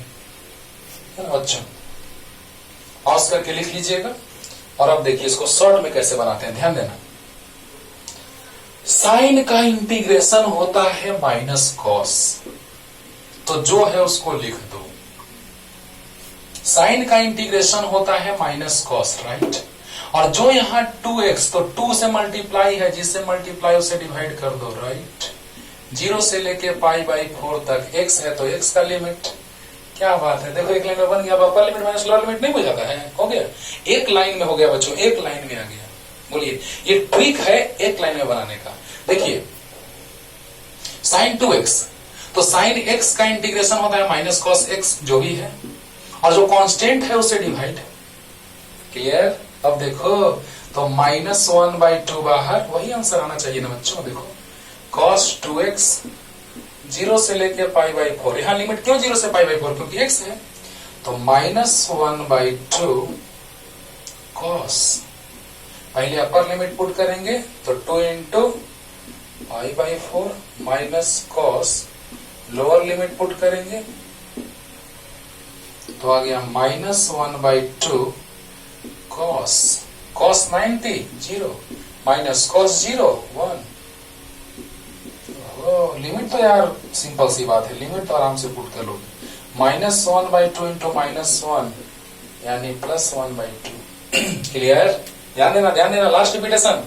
ना बच्चों। पॉज करके लिख लीजिएगा और अब देखिए इसको शॉर्ट में कैसे बनाते हैं, ध्यान देना। साइन का इंटीग्रेशन होता है माइनस कॉस, तो जो है उसको लिख दो। साइन का इंटीग्रेशन होता है माइनस कॉस, राइट। और जो यहां 2x, तो 2 से मल्टीप्लाई है, जिससे मल्टीप्लाई उसे डिवाइड कर दो, राइट। 0 से लेके पाई बाई 4 तक x है, तो x का लिमिट। क्या बात है, देखो एक लाइन में बन गया। अपर लिमिट माइनस लोअर लिमिट नहीं बुझाता है, हो गया, एक लाइन में हो गया बच्चों, एक लाइन में आ गया। बोलिए, ये ट्रिक है एक लाइन में बनाने का। देखिए साइन 2x, तो साइन x का इंटीग्रेशन होता है माइनस कॉस x, जो भी है, और जो कांस्टेंट है उसे डिवाइड। क्लियर? अब देखो, तो -1/2 बाहर, वही आंसर आना चाहिए ना बच्चों। देखो cos 2x 0 से लेके पाई बाई 4, यहां लिमिट क्यों 0 से पाई बाई 4, क्योंकि x है। तो -1/2 cos, पहले अपर लिमिट पुट करेंगे, तो 2 into pi by 4 minus cos, lower limit put करेंगे, तो आ गया -1/2 cos 90 0 माइनस कॉस 0 1। लिमिट तो यार सिंपल सी बात है, लिमिट तो आराम से पुट कर लो। -1/2 इंटू -1 यानी +1/2। क्लियर? ध्यान देना, लास्ट रिपीटेशन।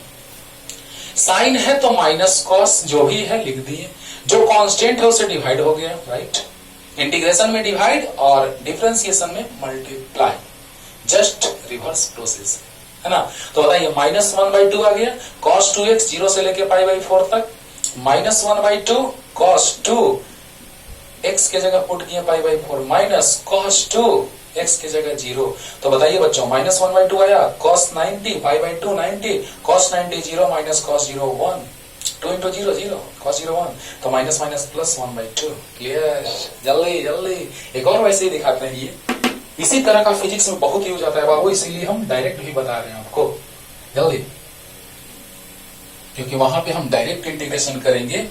साइन है तो माइनस कॉस, जो भी है लिख दिए, जो कांस्टेंट है उसे डिवाइड हो गया, राइट। इंटीग्रेशन में डिवाइड और डिफरेंशिएशन में मल्टीप्लाई, जस्ट रिवर्स प्रोसेस है ना। तो बताइए, -1/2 आ गया, cos 2x 0 से लेके पाई बाई 4 तक, -1/2 cos 2 x के जगह पुट किया पाई बाई 4 माइनस cos 2 x के जगह 0। तो बताइए बच्चों, -1/2 आया, cos 90 pi by 2 90, cos 90 0 minus cos 0 1, 2 into 0 0 cos 0 1, तो माइनस माइनस +1/2। क्लियर? जल्दी एक और वैसे ही दिखाते हैं। ये इसी तरह का फिजिक्स में बहुत यूज आता है बाबू, इसीलिए हम डायरेक्ट भी बता रहे हैं आपको, जल्दी, क्योंकि वहां पे हम डायरेक्ट इंटीग्रेशन करेंगे,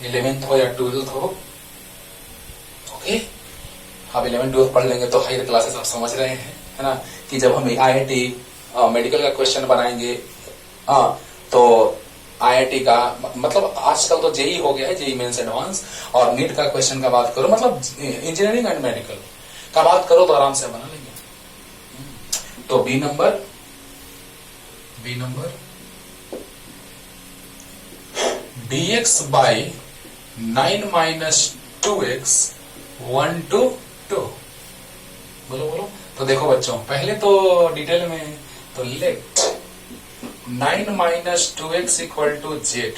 11th हो या 12th हो। ओके, आप 11 12 पढ़ लेंगे तो हायर क्लासेस आप समझ रहे हैं, है ना, कि जब हम IIT मेडिकल का क्वेश्चन बनाएंगे, तो IIT का मतलब आजकल तो जेई हो गया है, जेई मेंस एडवांस, और नीट का क्वेश्चन का बात करो, मतलब इंजीनियरिंग एंड मेडिकल का बात करो तो आराम से बना लेंगे। तो B number dx by 9 minus 2x 1 to 2। बोलो। तो देखो बच्चों, पहले तो डिटेल में, तो let 9 minus 2x equal to Z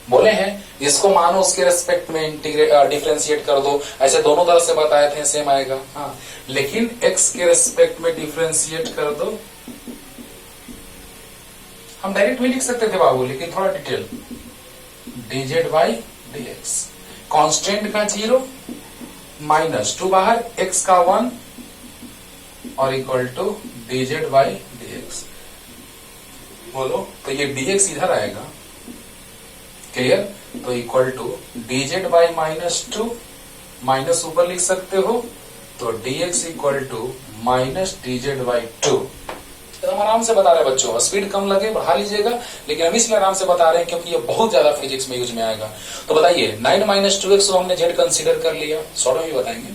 बोले हैं, इसको मानो उसके रेस्पेक्ट में डिफरेंशिएट कर दो, ऐसे दोनों तरह से बताए थे, सेम आएगा। हाँ, लेकिन x के रेस्पेक्ट में डिफरेंशिएट कर दो। हम डायरेक्ट भी लिख सकते थे बाबू, लेकिन थोड़ा detail, dz by dx, constant का 0 माइनस 2 बाहर, x का 1 और equal to dz by dx। बोलो, तो ये dx इधर आएगा, क्लियर? तो equal to dz by -2, minus ऊपर लिख सकते हो, तो dx equal to -dz by 2। एकदम आराम से बता रहे हैं बच्चों, स्पीड कम लगे बढ़ा लीजिएगा, लेकिन हम इसलिए आराम से बता रहे हैं क्योंकि ये बहुत ज्यादा फिजिक्स में यूज में आएगा। तो बताइए 9 माइनस 2x को हमने z कंसीडर कर लिया, शॉर्ट में भी बताएंगे।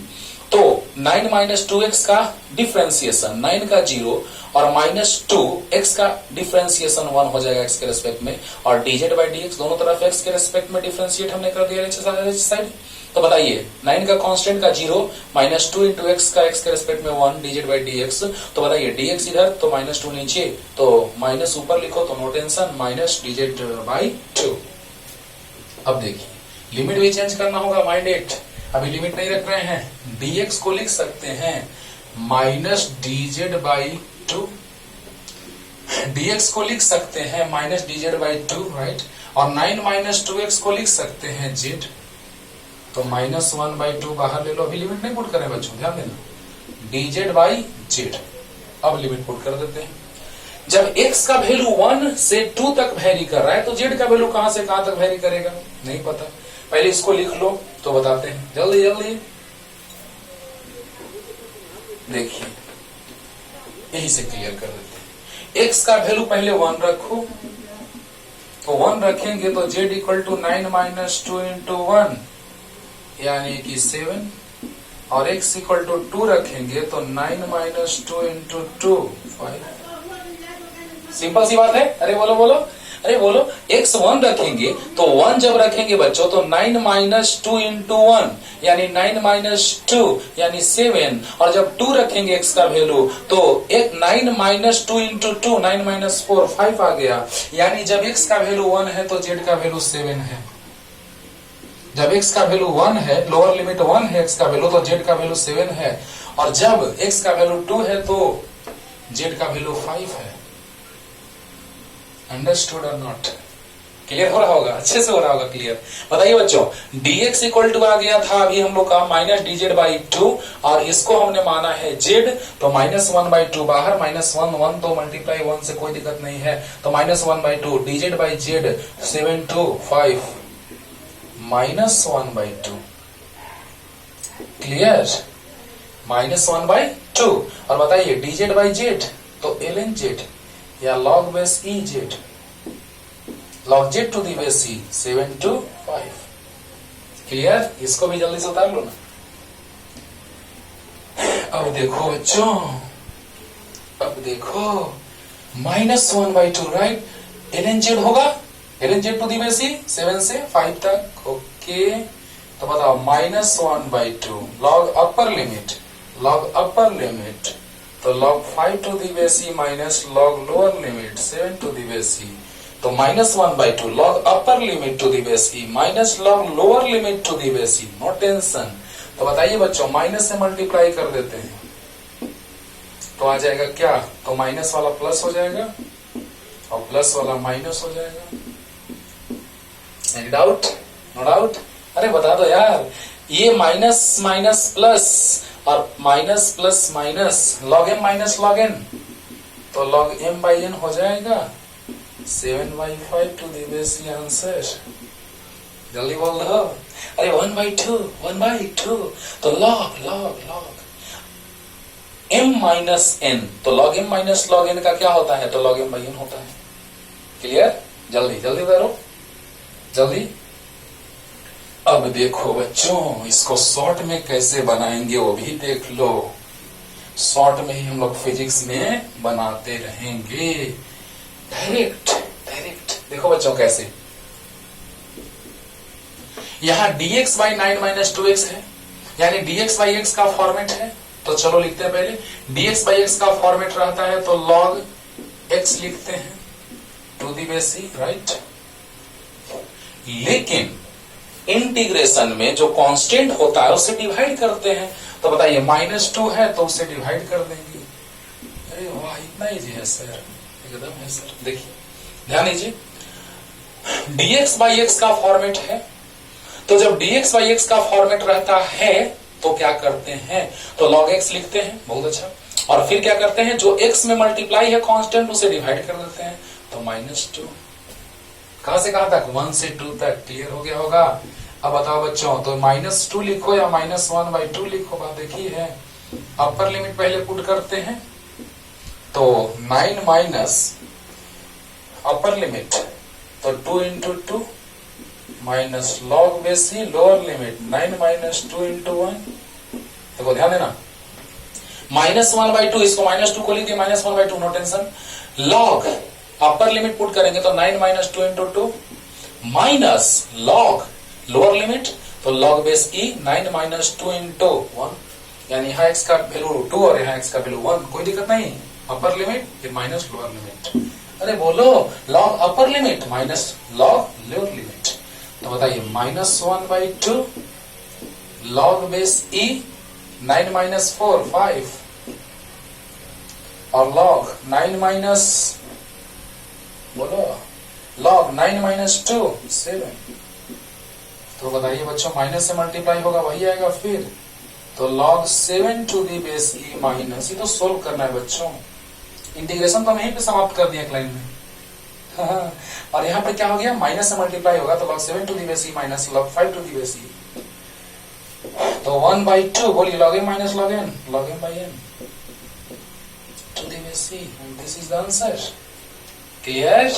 तो 9 माइनस 2x का डिफरेंशिएशन 9 का 0 और माइनस 2x का डिफरेंशिएशन 1 हो जाएगा x के रेस्पेक्ट में, और dz बाई dx दोनों तरफ x के रेस्पेक्ट में डिफरेंशिएट हमने कर दिया नीचे साइड। तो बताइए 9 का कांस्टेंट का 0 माइनस 2 इंटू एक्स का x के रेस्पेक्ट में 1 dz बाई dx। तो बताइए dx इधर तो माइनस 2 नीचे, तो माइनस ऊपर लिखो तो no tension, minus dz by 2। अब देखिए लिमिट भी चेंज करना होगा, माइंड इट, अभी लिमिट नहीं रख रहे हैं। dx को लिख सकते हैं माइनस dz बाई 2, dx को लिख सकते हैं माइनस dz बाई 2, राइट। और 9 माइनस 2x को लिख सकते हैं z, तो माइनस 1 बाई 2 बाहर ले लो, अभी लिमिट नहीं पुट करें बच्चों, ध्यान देना, dz बाई z। अब लिमिट पुट कर देते हैं। जब x का वैल्यू 1 से 2 तक वेरी कर रहा है तो z का वैल्यू कहां से कहां तक वेरी करेगा नहीं पता, पहले इसको लिख लो तो बताते हैं, जल्दी जल्दी देखिए, यही से क्लियर कर देते हैं। x का वैल्यू पहले 1 रखो, तो 1 रखेंगे तो z equal to 9 minus 2 into 1 यानी कि 7, और x इक्वल टू 2 रखेंगे तो 9 माइनस 2 इंटू 2 5। सिंपल सी बात है, अरे बोलो बोलो, अरे बोलो, x 1 रखेंगे तो 1 जब रखेंगे बच्चों तो 9 माइनस 2 इंटू 1 यानी 9 माइनस 2 यानी 7, और जब 2 रखेंगे x का वैल्यू तो 9 माइनस 2 इंटू 2 9 माइनस 4 5 आ गया, यानी जब x का वैल्यू 1 है तो z का वैल्यू 7 है। जब x का वैल्यू 1 है, लोअर लिमिट 1 है x का वैल्यू, तो z का वैल्यू 7 है, और जब x का वैल्यू 2 है तो z का वैल्यू 5 है। अंडरस्टूड और नॉट? क्लियर हो रहा होगा, अच्छे से हो रहा होगा क्लियर। बताइए बच्चों, dx इक्वल टू आ गया था अभी हम लोग का माइनस dz बाई 2, और इसको हमने माना है z, तो माइनस 1 बाई 2 बाहर, माइनस 1 1 तो मल्टीप्लाई 1 से कोई दिक्कत नहीं है, तो minus 1 by 2 dz by z 7 2 5 minus 1 by 2, clear, minus 1 by 2। और बताइए dz बाई z तो ln z या log base e z, log z to the base e 7 2 5, clear. इसको भी जल्दी से उतार लो ना। अब देखो बच्चों, अब देखो minus 1 by 2, right, ln z होगा, ln z to the base e 7 से 5 तक, ओके। तो बताओ minus 1 by 2 log upper limit, log upper limit तो log 5 to the base e माइनस log lower limit 7 to the base e, तो minus 1 by 2 log upper limit to the base e माइनस log lower limit to the base e, no tension. तो बताइए बच्चों, minus से multiply कर देते हैं तो आ जाएगा क्या, तो माइनस वाला प्लस हो जाएगा और प्लस वाला माइनस हो जाएगा। Any doubt? No doubt? अरे बता दो यार, ये माइनस माइनस प्लस और minus plus minus log m minus log n, तो log m बाई n हो जाएगा 7 by 5 to the base e answer. जल्दी बोल दो, अरे 1 बाई 2 1 बाई 2, तो log log log m minus n, तो log m minus log n का क्या होता है, तो log m बाई n होता है। क्लियर? जल्दी जल्दी करो जल्दी। अब देखो बच्चों, इसको शॉर्ट में कैसे बनाएंगे वो भी देख लो, शॉर्ट में ही हम लोग फिजिक्स में बनाते रहेंगे, डायरेक्ट डायरेक्ट। देखो बच्चों कैसे, यहां dx बाई 9 माइनस 2x है, यानी dx बाई x का फॉर्मेट है, तो चलो लिखते हैं पहले, dx बाई x का फॉर्मेट रहता है तो log x लिखते हैं to the base e, right. लेकिन इंटीग्रेशन में जो कांस्टेंट होता है उसे डिवाइड करते हैं, तो बताइए माइनस 2 है तो उसे डिवाइड कर देंगे। अरे वाह, इतना इजी है सर, एकदम है सर। देखिए ध्यान दीजिए, dx बाई x का फॉर्मेट है, तो जब dx बाई x का फॉर्मेट रहता है तो क्या करते हैं, तो log x लिखते हैं, बहुत अच्छा। और फिर क्या करते हैं, जो x में मल्टीप्लाई है कांस्टेंट उसे डिवाइड कर देते हैं, तो माइनस 2। कहां से कहां तक, 1 से 2 तक। क्लियर हो गया होगा? अब बताओ बच्चों, तो माइनस 2 लिखो या माइनस 1 बाई 2 लिखो, बात देखी है। अपर लिमिट पहले पुट करते हैं, तो 9 माइनस अपर लिमिट, तो 2 इंटू 2 माइनस लॉग बेस ई लोअर लिमिट 9 माइनस 2 इंटू 1। देखो ध्यान देना, -1/2, इसको -2 को लिख दिया -1/2, no tension. Log upper limit put करेंगे तो 9 minus 2 into 2 minus log lower limit, तो log base e 9 minus 2 into 1, यानी यहाँ x का वैल्यू 2 और यहाँ x का वैल्यू 1, कोई दिक्कत नहीं। अपर लिमिट फिर माइनस लोअर लिमिट, अरे बोलो log upper limit minus log lower limit, तो बताइए -1/2 लॉग बेस ई 9 माइनस 4 5 और लॉग 9 माइनस, बोलो लॉग 9 माइनस 2 7। तो बताइए बच्चों माइनस से मल्टीप्लाई होगा वही आएगा फिर, तो log 7 to the base e minus, ये तो सोल्व करना है बच्चों। इंटीग्रेशन तो हम यहीं पे समाप्त कर दिया एक लाइन में। और यहाँ पर क्या हो गया, माइनस से मल्टीप्लाई होगा तो log 7 to the base e minus log 5 to the base e, तो 1/2 बोलिए log m minus log m by n to the base e, and this is the answer. Clear?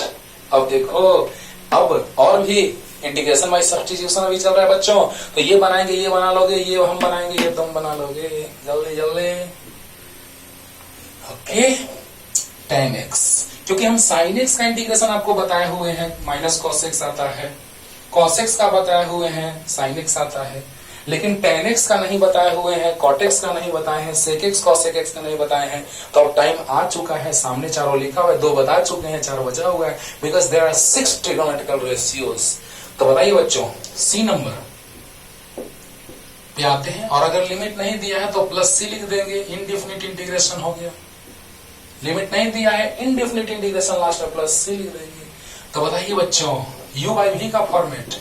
अब देखो, अब और भी इंटीग्रेशन बाय सब्स्टिट्यूशन अभी चल रहा है बच्चों, तो ये बनाएंगे, ये बना लोगे, ये हम बनाएंगे, ये तुम बना लोगे, जल्दी जल्दी। ओके, tan x, क्योंकि हम sin x का इंटीग्रेशन आपको बताए हुए हैं, माइनस cos x आता है, cos x का बताए हुए हैं, sin x आता है, लेकिन tan x का नहीं बताए हुए हैं, cot x का नहीं बताए हैं, sec x cos x का नहीं बताए हैं। तो अब टाइम आ चुका है, सामने चारों लिखा हुआ है, 2 बता चुके हैं, 4 बचा हुआ है, because there are 6 trigonometrical ratios. तो बताइए बच्चों, सी नंबर पे आते हैं, और अगर लिमिट नहीं दिया है तो प्लस सी लिख देंगे, इनडेफिनिट इंटीग्रेशन हो गया। लिमिट नहीं दिया है, इनडेफिनिट इंटीग्रेशन लास्ट में प्लस सी लिख देंगे। तो बताइए बच्चों, u बाई v का format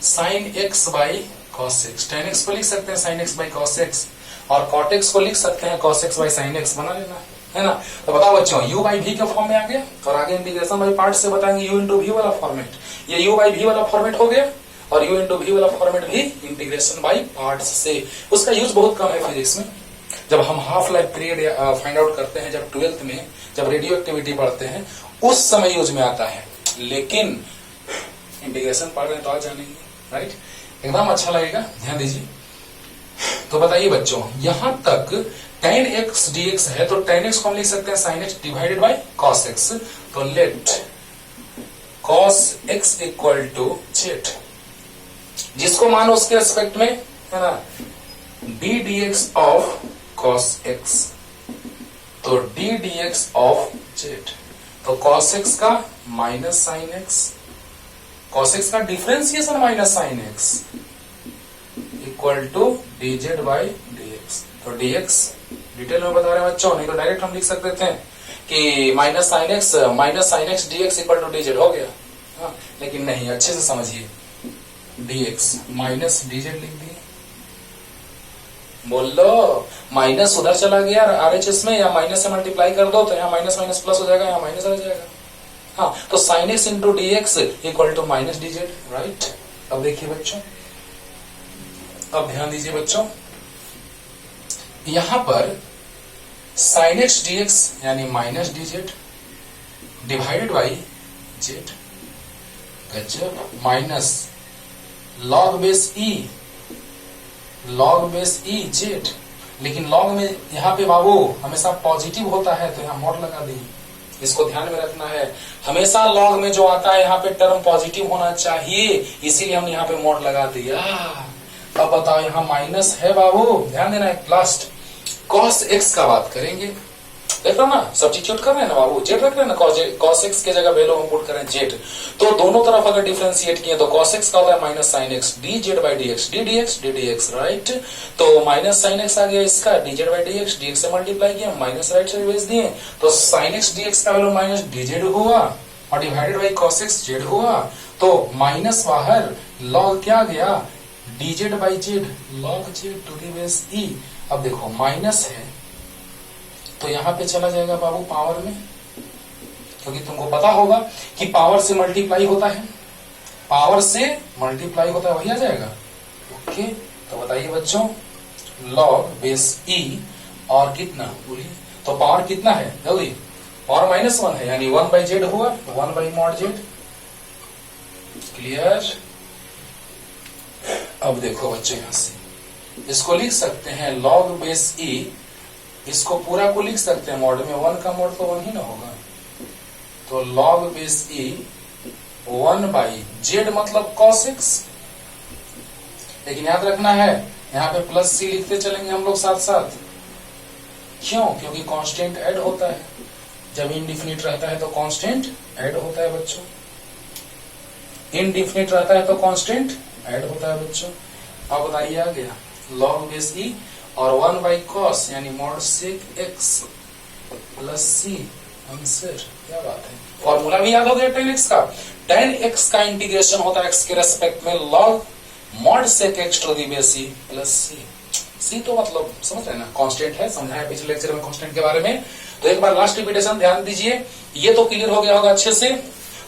sin x by cos x, tan x को लिख सकते हैं sin x by cos x, और cot x को लिख सकते हैं cos x by sin x, बना लेना है ना। तो बताओ बच्चों, u बाई v के फॉर्म में आ गया, और आगे इंटीग्रेशन बाई पार्ट से बताएंगे u इंटू v वाला फॉर्मेट, ये u बाई v वाला फॉर्मेट हो गया, और u इंटू v वाला फॉर्मेट भी इंटीग्रेशन बाई पार्ट्स से। उसका यूज बहुत कम है फिजिक्स में, जब हम half life period find out करते हैं, जब 12th में जब रेडियो एक्टिविटी पढ़ते हैं उस समय यूज में आता है, लेकिन इंटीग्रेशन पढ़ रहे हैं तो आज जानेंगे, राइट, एकदम अच्छा लगेगा, ध्यान दीजिए। तो बताइए बच्चों, यहां तक tan x dx है, तो tan x को हम लिख सकते हैं sin x divided by cos x, तो let cos x equal to z, जिसको मानो उसके रेस्पेक्ट में, है ना, d dx of cos x, तो d dx ऑफ z, तो cos x का minus sin x, cos x का differentiation minus sin x equal to dz by dx, तो dx डिटेल में बता रहे हैं बच्चों, नहीं तो डायरेक्ट हम लिख सकते थे कि minus sin x dx equal to dz हो गया, हाँ, लेकिन नहीं, अच्छे से समझिए, dx माइनस dz लिख दिए, बोल लो माइनस उधर चला गया RHS में, या माइनस से मल्टीप्लाई कर दो तो यहाँ माइनस माइनस प्लस हो जाएगा, यहाँ माइनस रह जाएगा, हाँ, तो sin x into dx equal to minus dz, right. अब देखिए बच्चों, अब ध्यान दीजिए बच्चों, यहां पर sin x dx यानी minus dz divided by z, गजब, minus log base e z, लेकिन log में यहाँ पे बाबू हमेशा पॉजिटिव होता है, तो यहाँ मोड लगा दी, इसको ध्यान में रखना है, हमेशा log में जो आता है यहाँ पे टर्म पॉजिटिव होना चाहिए, इसीलिए हमने यहाँ पे मोड लगा दिया। अब बताओ, यहाँ माइनस है बाबू, ध्यान देना है, लास्ट cos x का बात करेंगे, देख रहे हो ना, सब्स्टिट्यूट कर रहे हैं ना बाबू, जेड रख रहे हैं ना, cos x के जगह वैल्यू हम पुट करें जेड, तो दोनों तरफ अगर डिफरेंशिएट किए तो cos x का होता है minus sin x dz by dx, ddx right, तो माइनस sin x आ गया इसका, dz बाई dx से मल्टीप्लाई किया, माइनस राइट से भेज दिए, तो sin x dx का वैल्यू माइनस dz हुआ, और divided by cos x z हुआ, तो माइनस बाहर, log क्या गया, dz by z, log z to the base e। अब देखो माइनस है तो यहाँ पे चला जाएगा बाबू पावर में, क्योंकि तुमको पता होगा कि पावर से मल्टीप्लाई होता है, पावर से मल्टीप्लाई होता है, वही आ जाएगा। ओके, तो बताइए बच्चों, log बेस e और कितना बोलिए, तो पावर कितना है जल्दी, पावर -1 है, यानी 1/z हुआ, 1/mod z। क्लियर। अब देखो बच्चों, यहां से इसको लिख सकते हैं log बेस e, इसको पूरा को लिख सकते हैं मॉड में, 1 का मॉड तो 1 ही ना होगा, तो log बेस e 1/z मतलब cos x। लेकिन याद रखना है यहाँ पे प्लस सी लिखते चलेंगे हम लोग साथ साथ, क्यों? क्योंकि कांस्टेंट ऐड होता है, जब इनडिफिनिट रहता है तो कांस्टेंट ऐड होता है बच्चों, इनडिफिनिट रहता है तो कांस्टेंट ऐड होता है बच्चों। अब बताइए आ गया log बेस e और 1/cos यानी mod sec x प्लस सी, आंसर। क्या बात है, फॉर्मूला भी याद हो गया tan x का। tan x का इंटीग्रेशन होता है x के रेस्पेक्ट में log mod sec x to the base e plus c. C तो मतलब समझ रहे ना, कांस्टेंट है, समझाया पिछले लेक्चर में कांस्टेंट के बारे में। तो एक बार लास्ट रिपीटेशन ध्यान दीजिए, ये तो क्लियर हो गया होगा अच्छे से।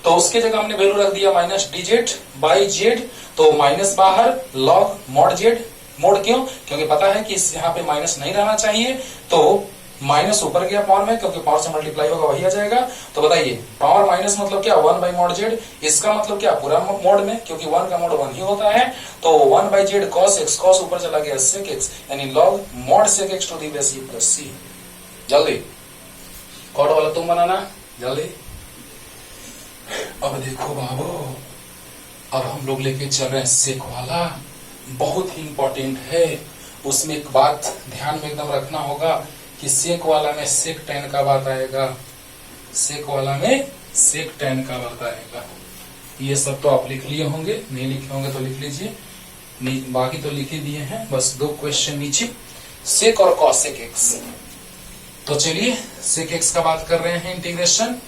तो उसके जगह हमने वैल्यू रख दिया -dz/z, तो माइनस बाहर log mod z, मोड क्यों? क्योंकि पता है कि यहाँ पे माइनस नहीं रहना चाहिए, तो माइनस ऊपर गया पावर में, क्योंकि पावर से मल्टीप्लाई होगा वही आ जाएगा। तो बताइए पावर माइनस मतलब क्या, 1/mod z, इसका मतलब क्या पूरा मोड में, क्योंकि 1 का मोड 1 ही होता है, तो 1/z cos x, cos ऊपर चला गया sec x, यानी log mod sec x to the base e plus c. जल्दी कॉर्ड वाला तुम बनाना जल्दी। अब देखो बाबू, अब हम लोग लेके चल रहे हैं सेक वाला, बहुत ही इंपॉर्टेंट है। उसमें एक बात ध्यान में एकदम रखना होगा कि सेक वाला में सेक tan का बात आएगा, सेक वाला में सेक tan का बात आएगा। ये सब तो आप लिख लिए होंगे, नहीं लिखे होंगे तो लिख लीजिए, बाकी तो लिख ही दिए हैं, बस 2 क्वेश्चन नीचे, सेक और cosec x। तो चलिए सेक x का बात कर रहे हैं, integration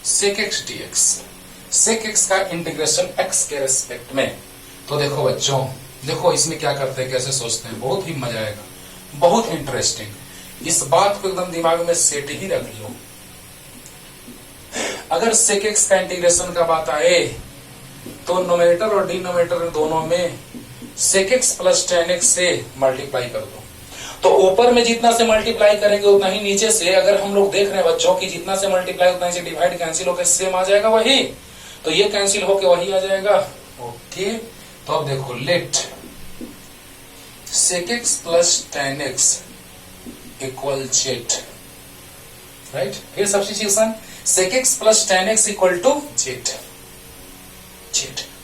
sec x dx, sec x का इंटीग्रेशन x के रेस्पेक्ट में। तो देखो बच्चों, देखो इसमें क्या करते हैं, कैसे सोचते हैं, बहुत ही मजा आएगा, बहुत इंटरेस्टिंग। इस बात को एकदम दिमाग में सेट ही रख लो। अगर sec x का इंटीग्रेशन का बात आए तो नोमिनेटर और डिनोमिनेटर दोनों में sec x plus tan x से मल्टीप्लाई कर दो। तो ऊपर में जितना से मल्टीप्लाई करेंगे उतना ही नीचे से, अगर हम लोग देख रहे हैं बच्चों की जितना से मल्टीप्लाई उतना ही से डिवाइड कैंसिल होकर सेम आ जाएगा वही, तो ये कैंसिल होके वही आ जाएगा। ओके, तो अब देखो let sec x plus tan x equal z, right. फिर substitution sec x plus tan x equal to z।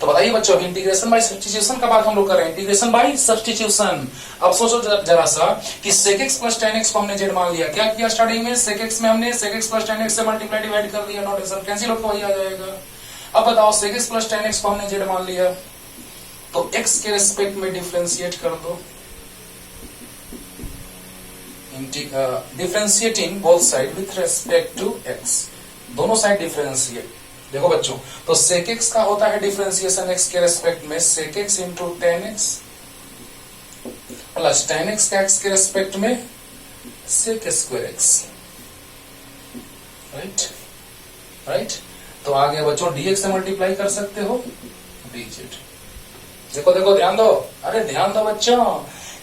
तो बताइए बच्चों, इंटीग्रेशन बाय सब्स्टिट्यूशन का बात हम लोग कर रहे हैं, इंटीग्रेशन बाय सब्स्टिट्यूशन। अब सोचो जरा सा कि sec x plus tan x को हमने z मान लिया, क्या किया स्टार्टिंग में, sec x में हमने sec x plus tan x से मल्टीप्लाई डिवाइड कर दिया, नोटेशन कैंसिल होकर वही आ जाएगा। अब बताओ sec x plus tan x को हमने z मान लिया, तो x के रेस्पेक्ट में डिफरेंशिएट कर दो, differentiating both side with respect to x, दोनों साइड डिफरेंशिएट। देखो बच्चों, तो sec x का होता है डिफरेंशिएशन x के रेस्पेक्ट में, sec x into tan x plus tan x का x के रेस्पेक्ट में sec square x, right right. तो आगे बच्चों dx से मल्टीप्लाई कर सकते हो dz। देखो देखो ध्यान दो, अरे ध्यान दो बच्चों,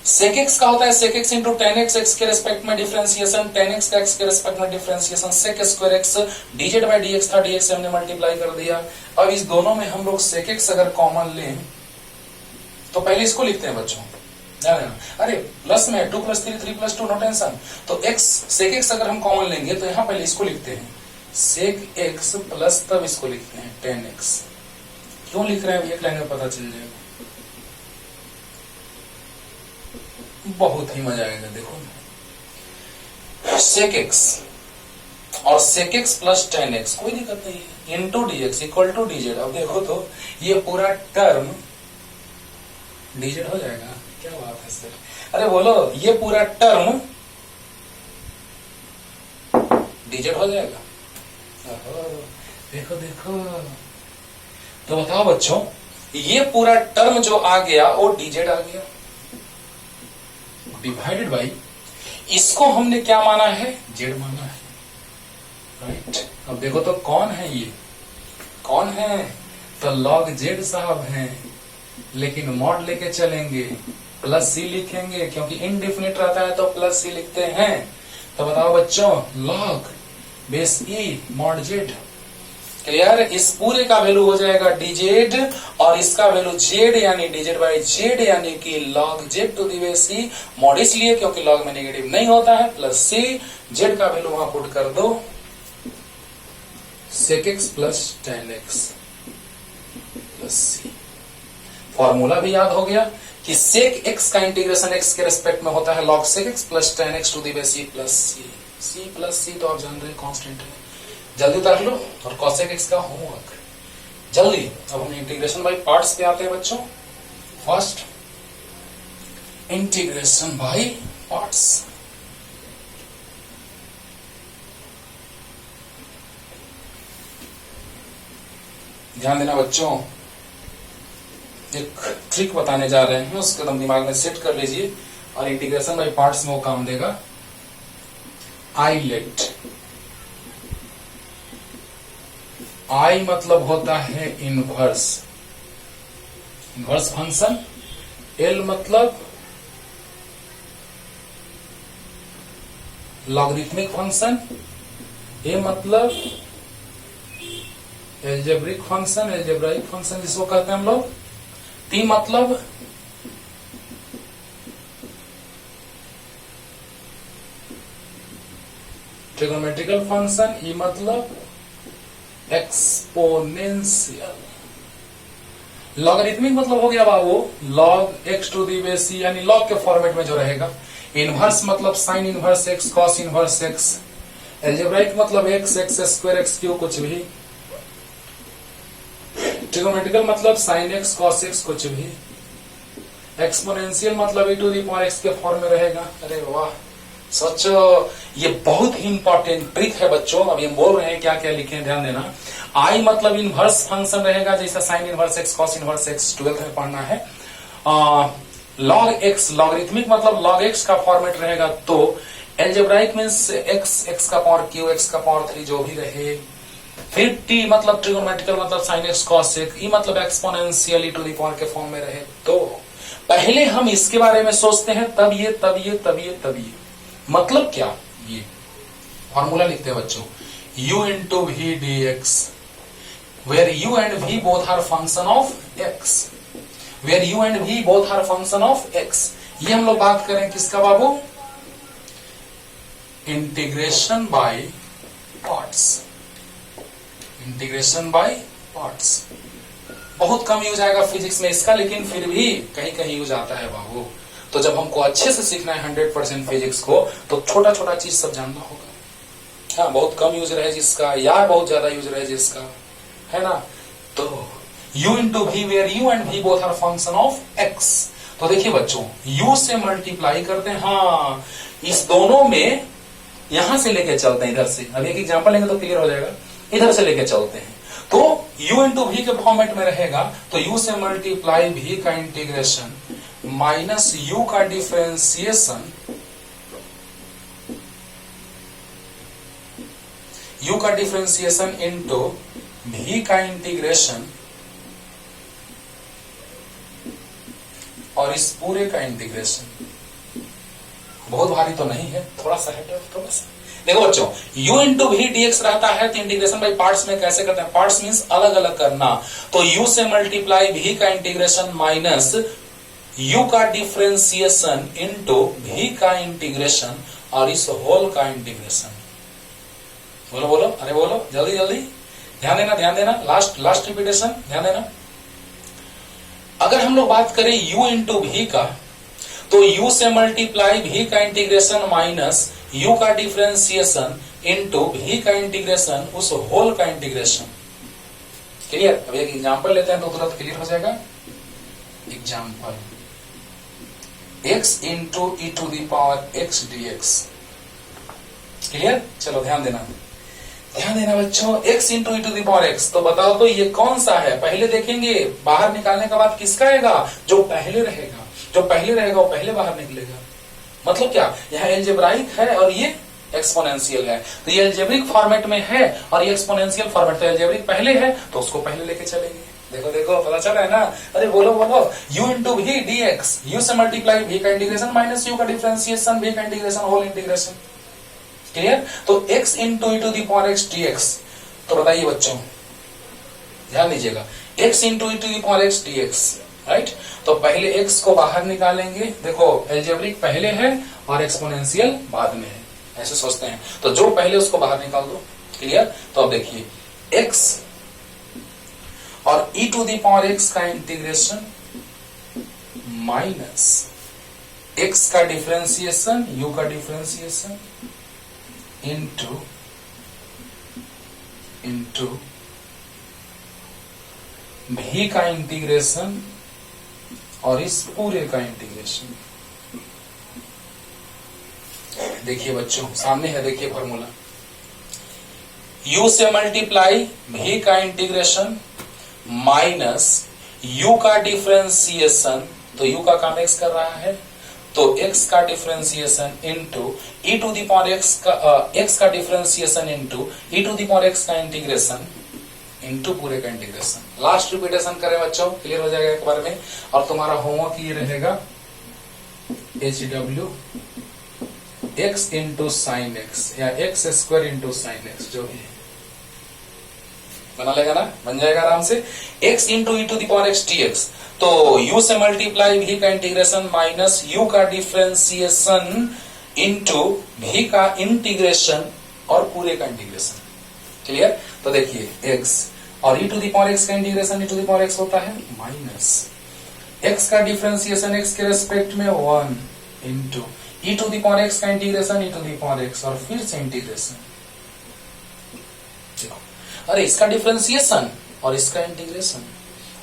sec x का होता है sec x into tan x, x के रेस्पेक्ट में डिफरेंशिएशन, tan x का x के रेस्पेक्ट में differentiation, sec square x, dz by dx था, dx से हमने मल्टीप्लाई कर दिया। अब इस दोनों में हम लोग sec x अगर कॉमन लें तो पहले इसको लिखते हैं बच्चों, ध्यान देना, अरे प्लस में 2 + 3 3 + 2 नो टेंशन। तो x sec x अगर हम कॉमन लेंगे तो यहाँ पहले इसको लिखते हैं sec x प्लस, तब इसको लिखते हैं tan x। क्यों लिख रहे हैं एक लाइन में पता चल जाएगा, बहुत ही मजा आएगा। देखो sec x और sec x plus tan x, कोई दिक्कत नहीं है, into dx equal to dz। अब देखो तो ये पूरा टर्म dz हो जाएगा, क्या बात है सर, अरे बोलो, ये पूरा टर्म dz हो जाएगा। देखो देखो, तो बताओ बच्चों, ये पूरा टर्म जो आ गया वो dz आ गया, डिवाइडेड बाई, इसको हमने क्या माना है, z माना है, राइट। अब देखो तो कौन है ये, कौन है, तो log z साहब हैं, लेकिन मॉड लेके चलेंगे प्लस c लिखेंगे, क्योंकि इनडिफिनिट रहता है तो प्लस c लिखते हैं। तो बताओ बच्चों, log base e mod z। Clear? इस पूरे का वैल्यू हो जाएगा dz और इसका वैल्यू z यानी dz बाई z यानी कि log z to the base e mod, इसलिए क्योंकि log में नेगेटिव नहीं होता है, प्लस c, z का वैल्यू वहां पुट कर दो sec x plus tan x plus c। Formula भी याद हो गया कि sec x का इंटीग्रेशन x के रेस्पेक्ट में होता है log sec x plus tan x to the base e plus c plus c तो आप जान रहे हैं कांस्टेंट है। जल्दी उतार लो और cosec x का होमवर्क जल्दी। अब हम इंटीग्रेशन बाय पार्ट्स पे आते हैं बच्चों। First integration by parts. ध्यान देना बच्चों, एक ट्रिक बताने जा रहे हैं, उसको एकदम दिमाग में सेट कर लीजिए और इंटीग्रेशन बाय पार्ट्स में वो काम देगा। आई लेट, आई मतलब होता है इनवर्स, इनवर्स फंक्शन। एल मतलब लॉगरिथमिक फंक्शन। ए मतलब एल्जेब्रिक फंक्शन, एल्जेब्राइक फंक्शन जिसको कहते हैं हम लोग। टी मतलब ट्रिगोनोमेट्रिकल फंक्शन। ई मतलब एक्सपोनेंशियल। लॉगरिथमिक मतलब हो गया बाबू log x to the base c यानी log के फॉर्मेट में जो रहेगा। इनवर्स मतलब sine inverse x, cos inverse x। Algebraic मतलब x, x square x cube कुछ भी। ट्रिगोनोमेट्रिकल मतलब साइन x, कॉस x कुछ भी। एक्सपोनेंशियल मतलब e to the power x के फॉर्म में रहेगा। अरे वाह, सोचो, ये बहुत ही इंपॉर्टेंट ट्रिक है बच्चों। अभी हम बोल रहे हैं क्या क्या लिखे हैं, ध्यान देना। आई मतलब इनवर्स फंक्शन रहेगा, जैसा sine inverse x, cos inverse x 12th में पढ़ना है। लॉग एक्स, लॉगरिथमिक मतलब लॉग एक्स का फॉर्मेट रहेगा। तो एल्जेब्राइक मींस एक्स, एक्स का पावर क्यू, एक्स का पावर 3 जो भी रहे। फिर टी मतलब ट्रिगोनोमेट्रिकल मतलब sine x, cos x. E मतलब exponential e to the power के फॉर्म में रहे। तो पहले हम इसके बारे में सोचते हैं, तब ये तब ये तब ये तब ये। मतलब क्या, ये फॉर्मूला लिखते हैं बच्चों, u into v d x, where u and v both are function of x, where u and v both are function of x। ये हम लोग बात करें किसका बाबू, integration by parts, integration by parts. बहुत कम यूज आएगा फिजिक्स में इसका, लेकिन फिर भी कहीं कहीं यूज आता है बाबू। तो जब हमको अच्छे से सीखना है 100% फिजिक्स को, तो छोटा छोटा चीज सब जानना होगा। हाँ, बहुत कम यूज रहे जिसका, या बहुत ज्यादा यूज रहे जिसका, है ना। तो u into v, where u and v both are function of x। तो देखिए बच्चों, u से मल्टीप्लाई करते हैं। हाँ, इस दोनों में यहां से लेके चलते हैं, इधर से। अब एक एग्जाम्पल लेंगे तो क्लियर हो जाएगा। इधर से लेके चलते हैं तो u इंटू वी के फॉर्मेट में रहेगा। तो u से मल्टीप्लाई v का इंटीग्रेशन माइनस u का डिफरेंशिएशन, u का डिफरेंशिएशन इंटू v का इंटीग्रेशन और इस पूरे का इंटीग्रेशन। बहुत भारी तो नहीं है, थोड़ा सा है, थोड़ा सा। देखो बच्चों, u into v d x रहता है, तो इंटीग्रेशन बाई पार्ट्स में कैसे करते हैं, पार्ट्स मीन्स अलग अलग करना। तो u से मल्टीप्लाई v का इंटीग्रेशन माइनस u का डिफरेंशिएशन इंटू v का इंटीग्रेशन और इस होल का इंटीग्रेशन। बोलो बोलो, अरे बोलो जल्दी जल्दी, ध्यान देना ध्यान देना। लास्ट रिपीटेशन, ध्यान देना। अगर हम लोग बात करें u इंटू वी का, तो u से मल्टीप्लाई v का इंटीग्रेशन माइनस u का डिफरेंशिएशन इंटू v का इंटीग्रेशन उस होल का इंटीग्रेशन। क्लियर? अब एक एग्जांपल लेते हैं तो तुरंत क्लियर हो जाएगा। Example, x into e to the power x dx। Clear? चलो ध्यान देना, ध्यान देना बच्चों। x into e to the power x, तो बताओ तो ये कौन सा है। पहले देखेंगे, बाहर निकालने के बाद किसका आएगा, जो पहले रहेगा। जो पहले रहेगा वो पहले बाहर निकलेगा। मतलब क्या, यह एल्जेब्राइक है और ये एक्सपोनेंशियल है। तो ये एल्जेब्रिक फॉर्मेट में है और ये एक्सपोनेंशियल फॉर्मेट। तो एल्जेब्रिक पहले है तो उसको पहले लेके चलेंगे। देखो देखो, पता चल रहा है ना। अरे बोलो बोलो, u into v d x, u से मल्टीप्लाई v का इंटीग्रेशन माइनस u का डिफरेंशिएशन, v का इंटीग्रेशन होल इंटीग्रेशन। क्लियर? तो x into e to the power x dx, तो बताइए बच्चों, ध्यान दीजिएगा, x into e to the power x dx, right? तो पहले x को बाहर निकालेंगे, देखो एल्जेब्रिक पहले है और एक्सपोनेंशियल बाद में है, ऐसे सोचते हैं, तो जो पहले उसको बाहर निकाल दो। क्लियर? तो अब देखिए x और e to the power x का इंटीग्रेशन माइनस x का डिफरेंशिएशन, u का डिफरेंशिएशन इंटू v का इंटीग्रेशन और इस पूरे का इंटीग्रेशन। देखिए बच्चों सामने है, देखिए फॉर्मूला, u से मल्टीप्लाई v का इंटीग्रेशन माइनस u का डिफरेंशिएशन, तो u का काम x कर रहा है, तो x का differentiation into e to the power x का x का differentiation into e to the power x का इंटीग्रेशन इंटू पूरे का इंटीग्रेशन। लास्ट रिपीटेशन करें बच्चों, क्लियर हो जाएगा एक बार में। और तुम्हारा होमवर्क ये रहेगा HW x into sine x या x square into sine x, जो भी है बना लेगा ना, बन जाएगा आराम से। x into e to the power x dx, तो u से मल्टीप्लाई v का इंटीग्रेशन माइनस u का डिफरेंशिएशन इंटू v का इंटीग्रेशन और पूरे का इंटीग्रेशन। क्लियर? तो देखिए x और e to the power x का integration e to the power x होता है माइनस x का डिफरेंशिएशन x के रेस्पेक्ट में 1 into e to the power x का integration e to the power x और फिर से इंटीग्रेशन। अरे इसका डिफरेंशिएशन और इसका इंटीग्रेशन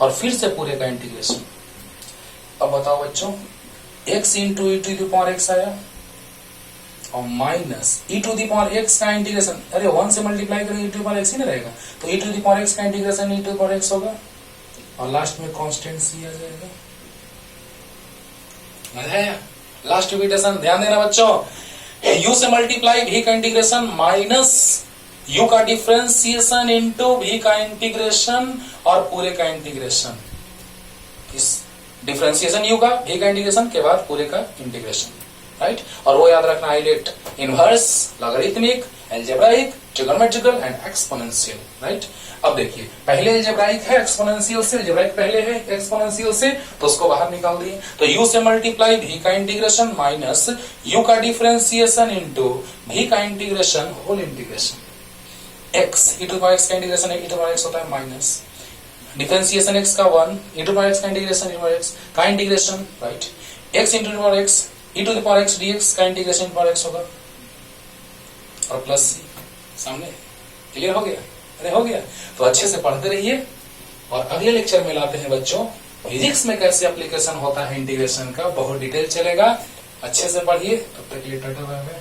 और फिर से पूरे का इंटीग्रेशन। अब बताओ बच्चों, x into e to the power x आया और minus e to the power x का इंटीग्रेशन, अरे 1 से मल्टीप्लाई करेंगे e to the power x ही ना रहेगा, तो e to the power x का integration e to the power x होगा और लास्ट में कांस्टेंट c आ जाएगा। मजा आया? लास्ट रिपीटेशन ध्यान देना बच्चों, u से मल्टीप्लाई v का इंटीग्रेशन माइनस u का डिफरेंशिएशन इंटू v का इंटीग्रेशन और पूरे का इंटीग्रेशन। इस डिफरेंशिएशन u का, v का इंटीग्रेशन के बाद पूरे का इंटीग्रेशन, राइट? और वो याद रखना, highlight, inverse, logarithmic, algebraic, trigonometrical and exponential, right? अब देखिए पहले अलजेब्राइक है एक्सपोनेंशियल से, अलजेब्राइक पहले है एक्सपोनेंशियल से, तो उसको बाहर निकाल दिए। तो u से मल्टीप्लाई v का इंटीग्रेशन माइनस u का डिफरेंशिएशन इंटू v का integration whole integration. x e to power x का integration e to power x होता है माइनस डिफरेंशिएशन x का 1 e टू पावर x का integration e to power x का integration, right? x into power x e to the power x dx का integration power x होगा और plus c सामने। Clear हो गया? अरे हो गया। तो अच्छे से पढ़ते रहिए और अगले लेक्चर में लाते हैं बच्चों फिजिक्स में कैसे एप्लीकेशन होता है इंटीग्रेशन का, बहुत डिटेल चलेगा। अच्छे से पढ़िए, तब तक के लिए टाटा बाय बाय।